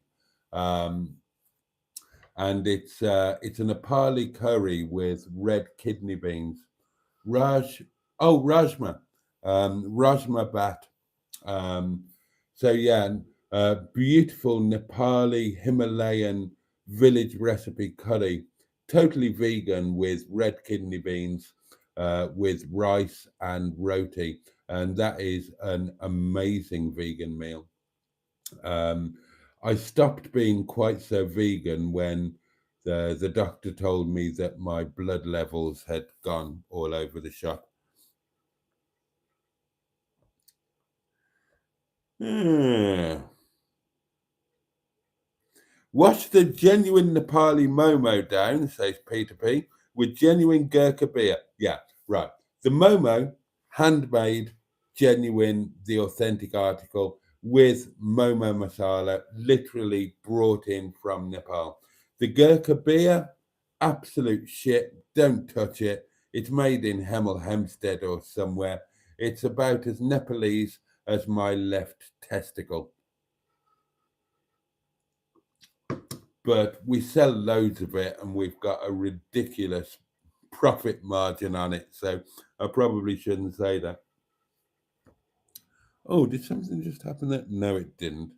And it's a Nepali curry with red kidney beans. Rajma, Rajma bat. Um, so yeah, beautiful Nepali Himalayan village recipe curry, totally vegan with red kidney beans, with rice and roti, and that is an amazing vegan meal. Um, I stopped being quite so vegan when the doctor told me that my blood levels had gone all over the shop. Hmm. Wash the genuine Nepali Momo down, says Peter P, with genuine Gurkha beer. Yeah, right. The Momo, handmade, genuine, the authentic article. with Momo masala, literally brought in from Nepal. The Gurkha beer, absolute shit. Don't touch it. It's made in Hemel Hempstead or somewhere. It's about as Nepalese as my left testicle. But we sell loads of it and we've got a ridiculous profit margin on it. So I probably shouldn't say that. Oh, did something just happen there? No, it didn't.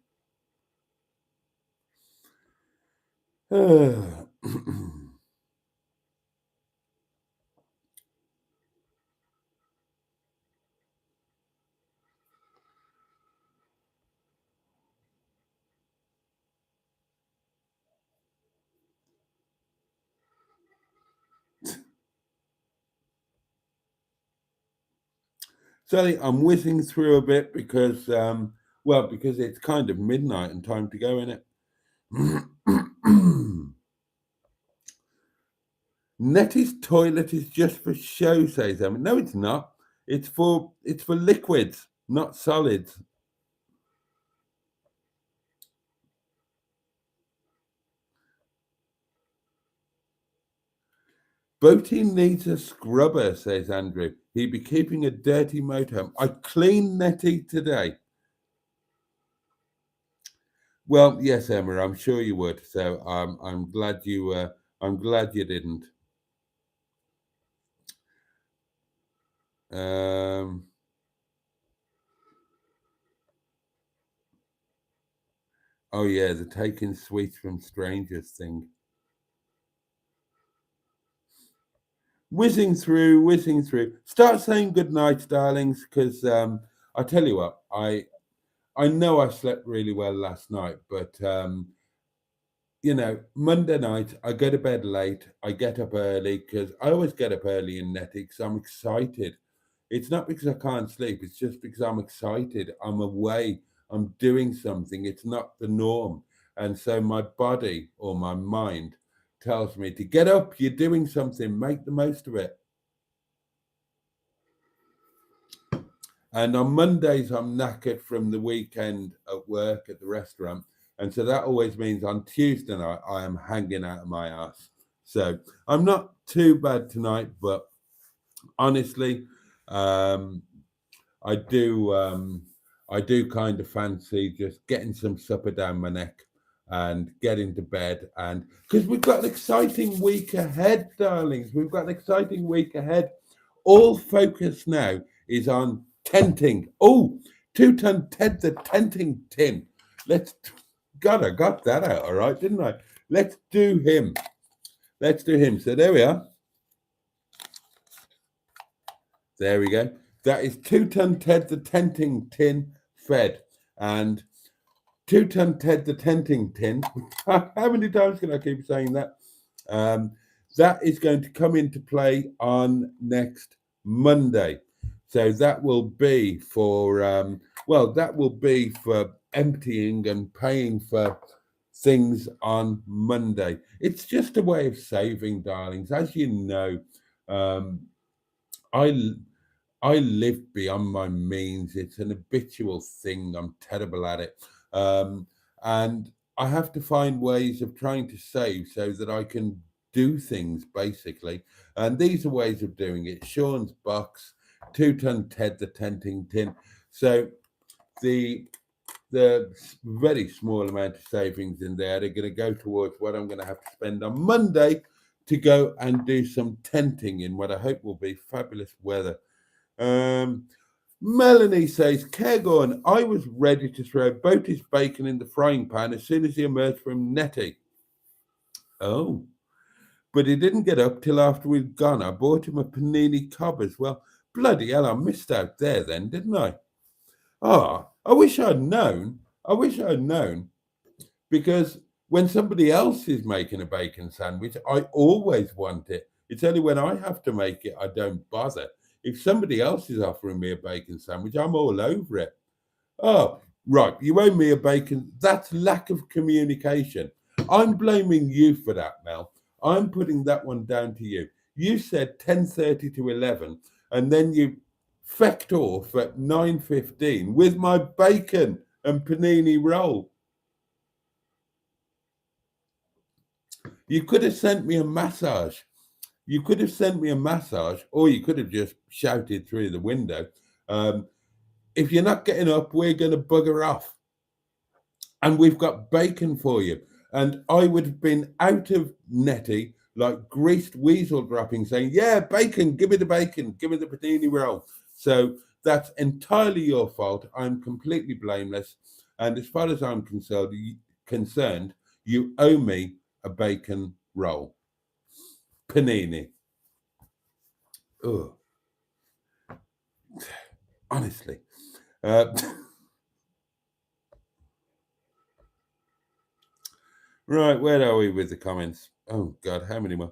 Sally, I'm whizzing through a bit because, because it's kind of midnight and time to go in it. Nettie's toilet is just for show, says Emma. No, it's not. It's for liquids, not solids. Boaty needs a scrubber, says Andrew. He'd be keeping a dirty motorhome. I cleaned Nettie today. Well, yes, Emma, I'm sure you would. So I'm glad you didn't. Oh yeah, the taking sweets from strangers thing. Whizzing through. Start saying good night, darlings, because I tell you what, I know I slept really well last night, but Monday night I go to bed late. I get up early because I always get up early in Netty because I'm excited. It's not because I can't sleep. It's just because I'm excited. I'm away. I'm doing something. It's not the norm, and so my body or my mind tells me to get up. You're doing something. Make the most of it. And on Mondays, I'm knackered from the weekend at work at the restaurant. And so that always means on Tuesday night, I am hanging out of my ass. So I'm not too bad tonight, but honestly, I do kind of fancy just getting some supper down my neck and getting to bed. And because we've got an exciting week ahead, darlings, we've got an exciting week ahead. All focus now is on tenting. Oh, 2-ton Ted the tenting tin. I got that out all right, didn't I? Let's do him. So there we are. There we go. That is 2-ton Ted the tenting tin fed. And 2-ton Ted the tenting tin. How many times can I keep saying that? That is going to come into play on next Monday. So that will be for emptying and paying for things on Monday. It's just a way of saving, darlings. As you know, I live beyond my means. It's an habitual thing. I'm terrible at it. And I have to find ways of trying to save so that I can do things, basically. And these are ways of doing it. Sean's box, 2-ton Ted the tenting tin. So the very small amount of savings in there are going to go towards what I'm going to have to spend on Monday to go and do some tenting in what I hope will be fabulous weather. Melanie says, Cairgorn, I was ready to throw Boaty's bacon in the frying pan as soon as he emerged from Nettie. Oh, but he didn't get up till after we'd gone. I bought him a panini cob as well. Bloody hell, I missed out there then, didn't I? I wish I'd known. Because when somebody else is making a bacon sandwich, I always want it. It's only when I have to make it, I don't bother. If somebody else is offering me a bacon sandwich, I'm all over it. Oh, right. You owe me a bacon. That's lack of communication. I'm blaming you for that, Mel. I'm putting that one down to you. You said 10:30 to 11, and then you fecked off at 9:15 with my bacon. and panini roll. You could have sent me a massage. You could have sent me a massage, or you could have just shouted through the window, if you're not getting up, we're going to bugger off. And we've got bacon for you. And I would have been out of netty, like greased weasel dropping, saying, yeah, bacon, give me the bacon, give me the panini roll. So that's entirely your fault. I'm completely blameless. And as far as I'm concerned, you owe me a bacon roll. Panini. Ugh. Honestly. Right, where are we with the comments? Oh, God, how many more?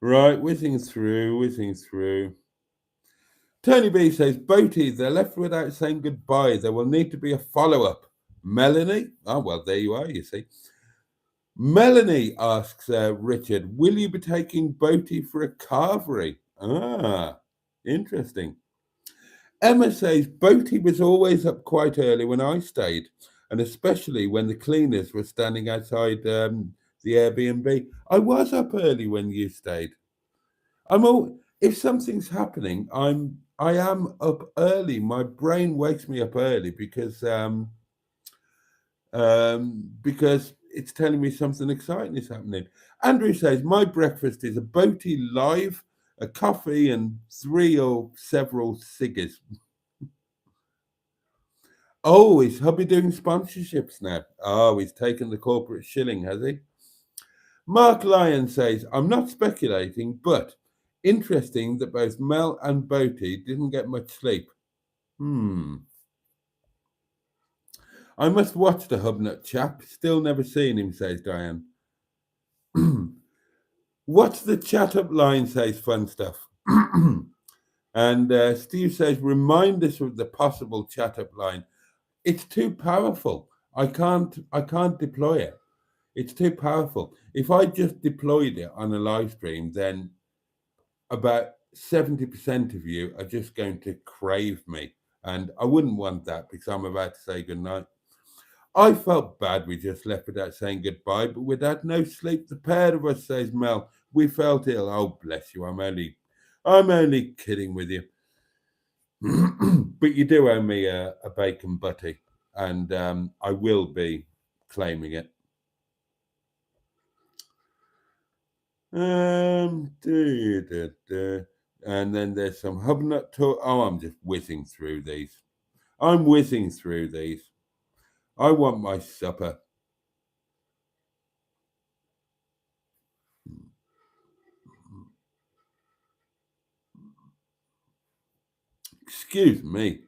Right, whizzing through. Tony B says, Boaty, they're left without saying goodbye. There will need to be a follow-up. Melanie? Oh, well, there you are, you see. Melanie asks Richard, will you be taking Boaty for a carvery? Ah, interesting. Emma says, Boaty was always up quite early when I stayed, and especially when the cleaners were standing outside the Airbnb. I was up early when you stayed. If something's happening, I am up early. My brain wakes me up early because it's telling me something exciting is happening. Andrew says, my breakfast is a Boaty live, a coffee, and 3 or several cigars. Oh, is hubby doing sponsorships now? Oh, he's taken the corporate shilling, has he? Mark Lyon says, I'm not speculating, but interesting that both Mel and Boaty didn't get much sleep. I must watch the Hubnut chap. Still never seen him, says Diane. What's the chat up line, says Fun Stuff. And Steve says, remind us of the possible chat up line. It's too powerful. I can't deploy it. It's too powerful. If I just deployed it on a live stream, then about 70% of you are just going to crave me. And I wouldn't want that because I'm about to say goodnight. I felt bad we just left without saying goodbye, but we'd had no sleep. The pair of us, says Mel. We felt ill. Oh, bless you. I'm only kidding with you. But you do owe me a bacon butty, and I will be claiming it. And then there's some Hubnut talk. Oh, I'm just whizzing through these. I want my supper. Excuse me.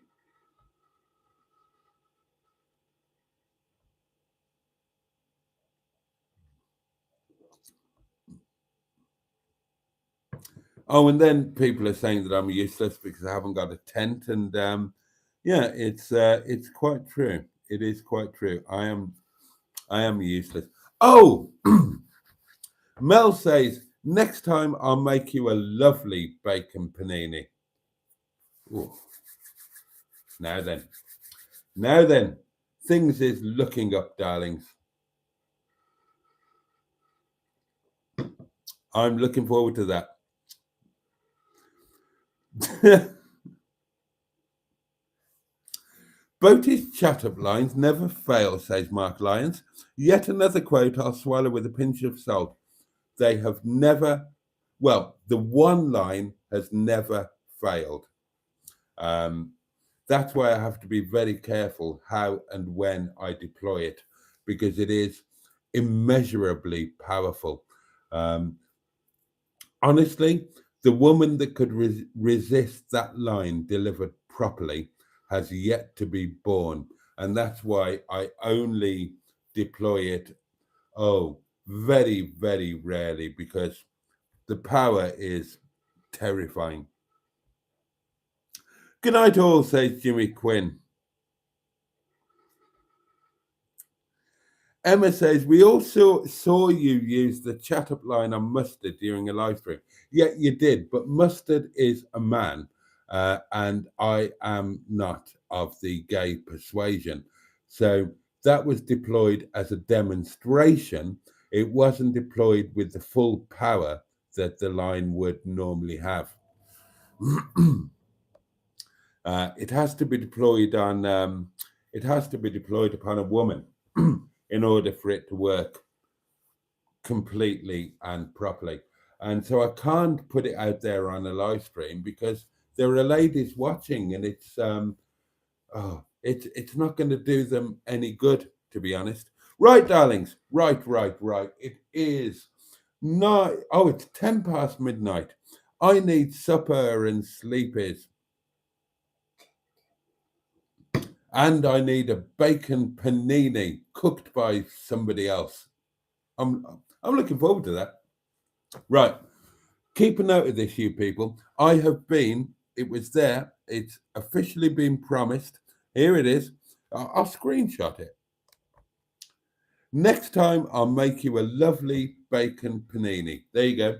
Oh, and then people are saying that I'm useless because I haven't got a tent, and yeah, it's quite true. It is quite true. I am useless. Oh, Mel says next time I'll make you a lovely bacon panini. Ooh. Now then, things is looking up, darlings. I'm looking forward to that. Boaty's chat-up lines never fail, says Mark Lyons. Yet another quote I'll swallow with a pinch of salt. They have never, well, the one line has never failed. That's why I have to be very careful how and when I deploy it, because it is immeasurably powerful. Honestly, the woman that could resist that line delivered properly has yet to be born. And that's why I only deploy it, very, very rarely, because the power is terrifying. Good night, all, says Jimmy Quinn. Emma says, we also saw you use the chat up line on Mustard during a live stream. Yeah, you did, but Mustard is a man, and I am not of the gay persuasion. So that was deployed as a demonstration. It wasn't deployed with the full power that the line would normally have. It has to be deployed on. It has to be deployed upon a woman in order for it to work completely and properly. And so I can't put it out there on a live stream because there are ladies watching, and it's not going to do them any good, to be honest. Right, darlings. Right. It is nine. Oh, it's 10 past midnight. I need supper and sleepies. And I need a bacon panini cooked by somebody else. I'm looking forward to that. Right. Keep a note of this, you people. It was there. It's officially been promised. Here it is. I'll screenshot it. Next time, I'll make you a lovely bacon panini. There you go.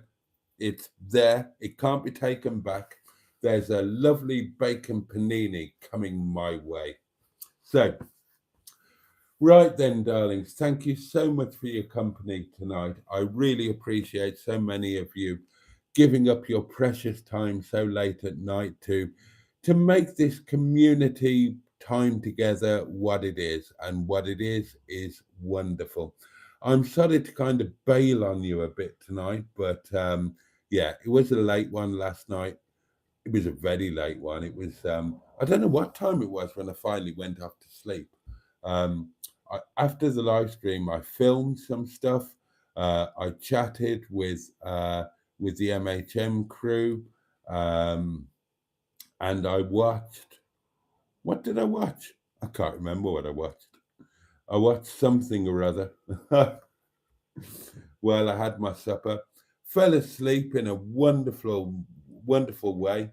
It's there. It can't be taken back. There's a lovely bacon panini coming my way. So, right then, darlings, thank you so much for your company tonight. I really appreciate so many of you giving up your precious time so late at night to make this community time together what it is. And what it is wonderful. I'm sorry to kind of bail on you a bit tonight, but yeah, it was a late one last night. It was a very late one. It was I don't know what time it was when I finally went off to sleep. After the live stream, I filmed some stuff. I chatted with the MHM crew, and I watched. What did I watch? I can't remember what I watched. I watched something or other. Well, I had my supper, fell asleep in a wonderful, wonderful way.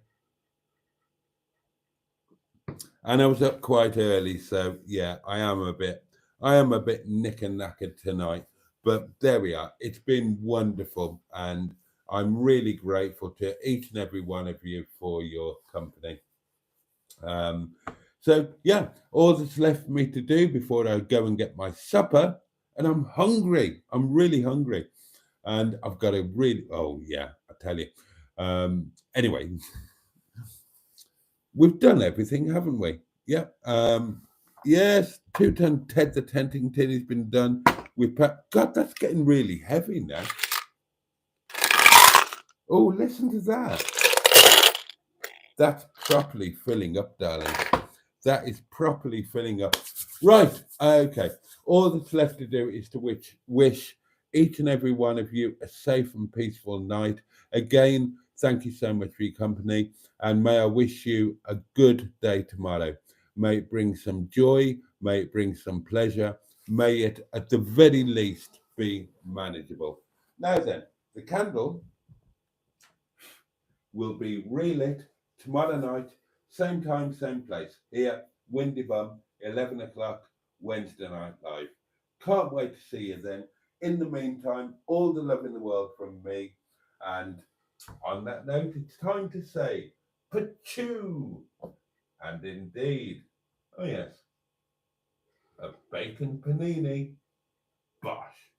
And I was up quite early, so yeah, I am a bit knickered tonight. But there we are. It's been wonderful, and I'm really grateful to each and every one of you for your company. So yeah, all that's left for me to do before I go and get my supper, and I'm hungry. I'm really hungry, and I've got a really I tell you. Anyway, we've done everything, haven't we? Yeah. Yes, 2-ton Ted the Tenting Tin has been done. God, that's getting really heavy now. Oh, listen to that. That's properly filling up, darling. That is properly filling up. Right. Okay. All that's left to do is to wish each and every one of you a safe and peaceful night. Again, thank you so much for your company. And may I wish you a good day tomorrow. May it bring some joy. May it bring some pleasure. May it, at the very least, be manageable. Now then, the candle will be relit tomorrow night, same time, same place, here, Windy Bum, 11 o'clock, Wednesday Night Live. Can't wait to see you then. In the meantime, all the love in the world from me. And on that note, it's time to say, Pachoo! And indeed, oh yes, a bacon panini. Bosh.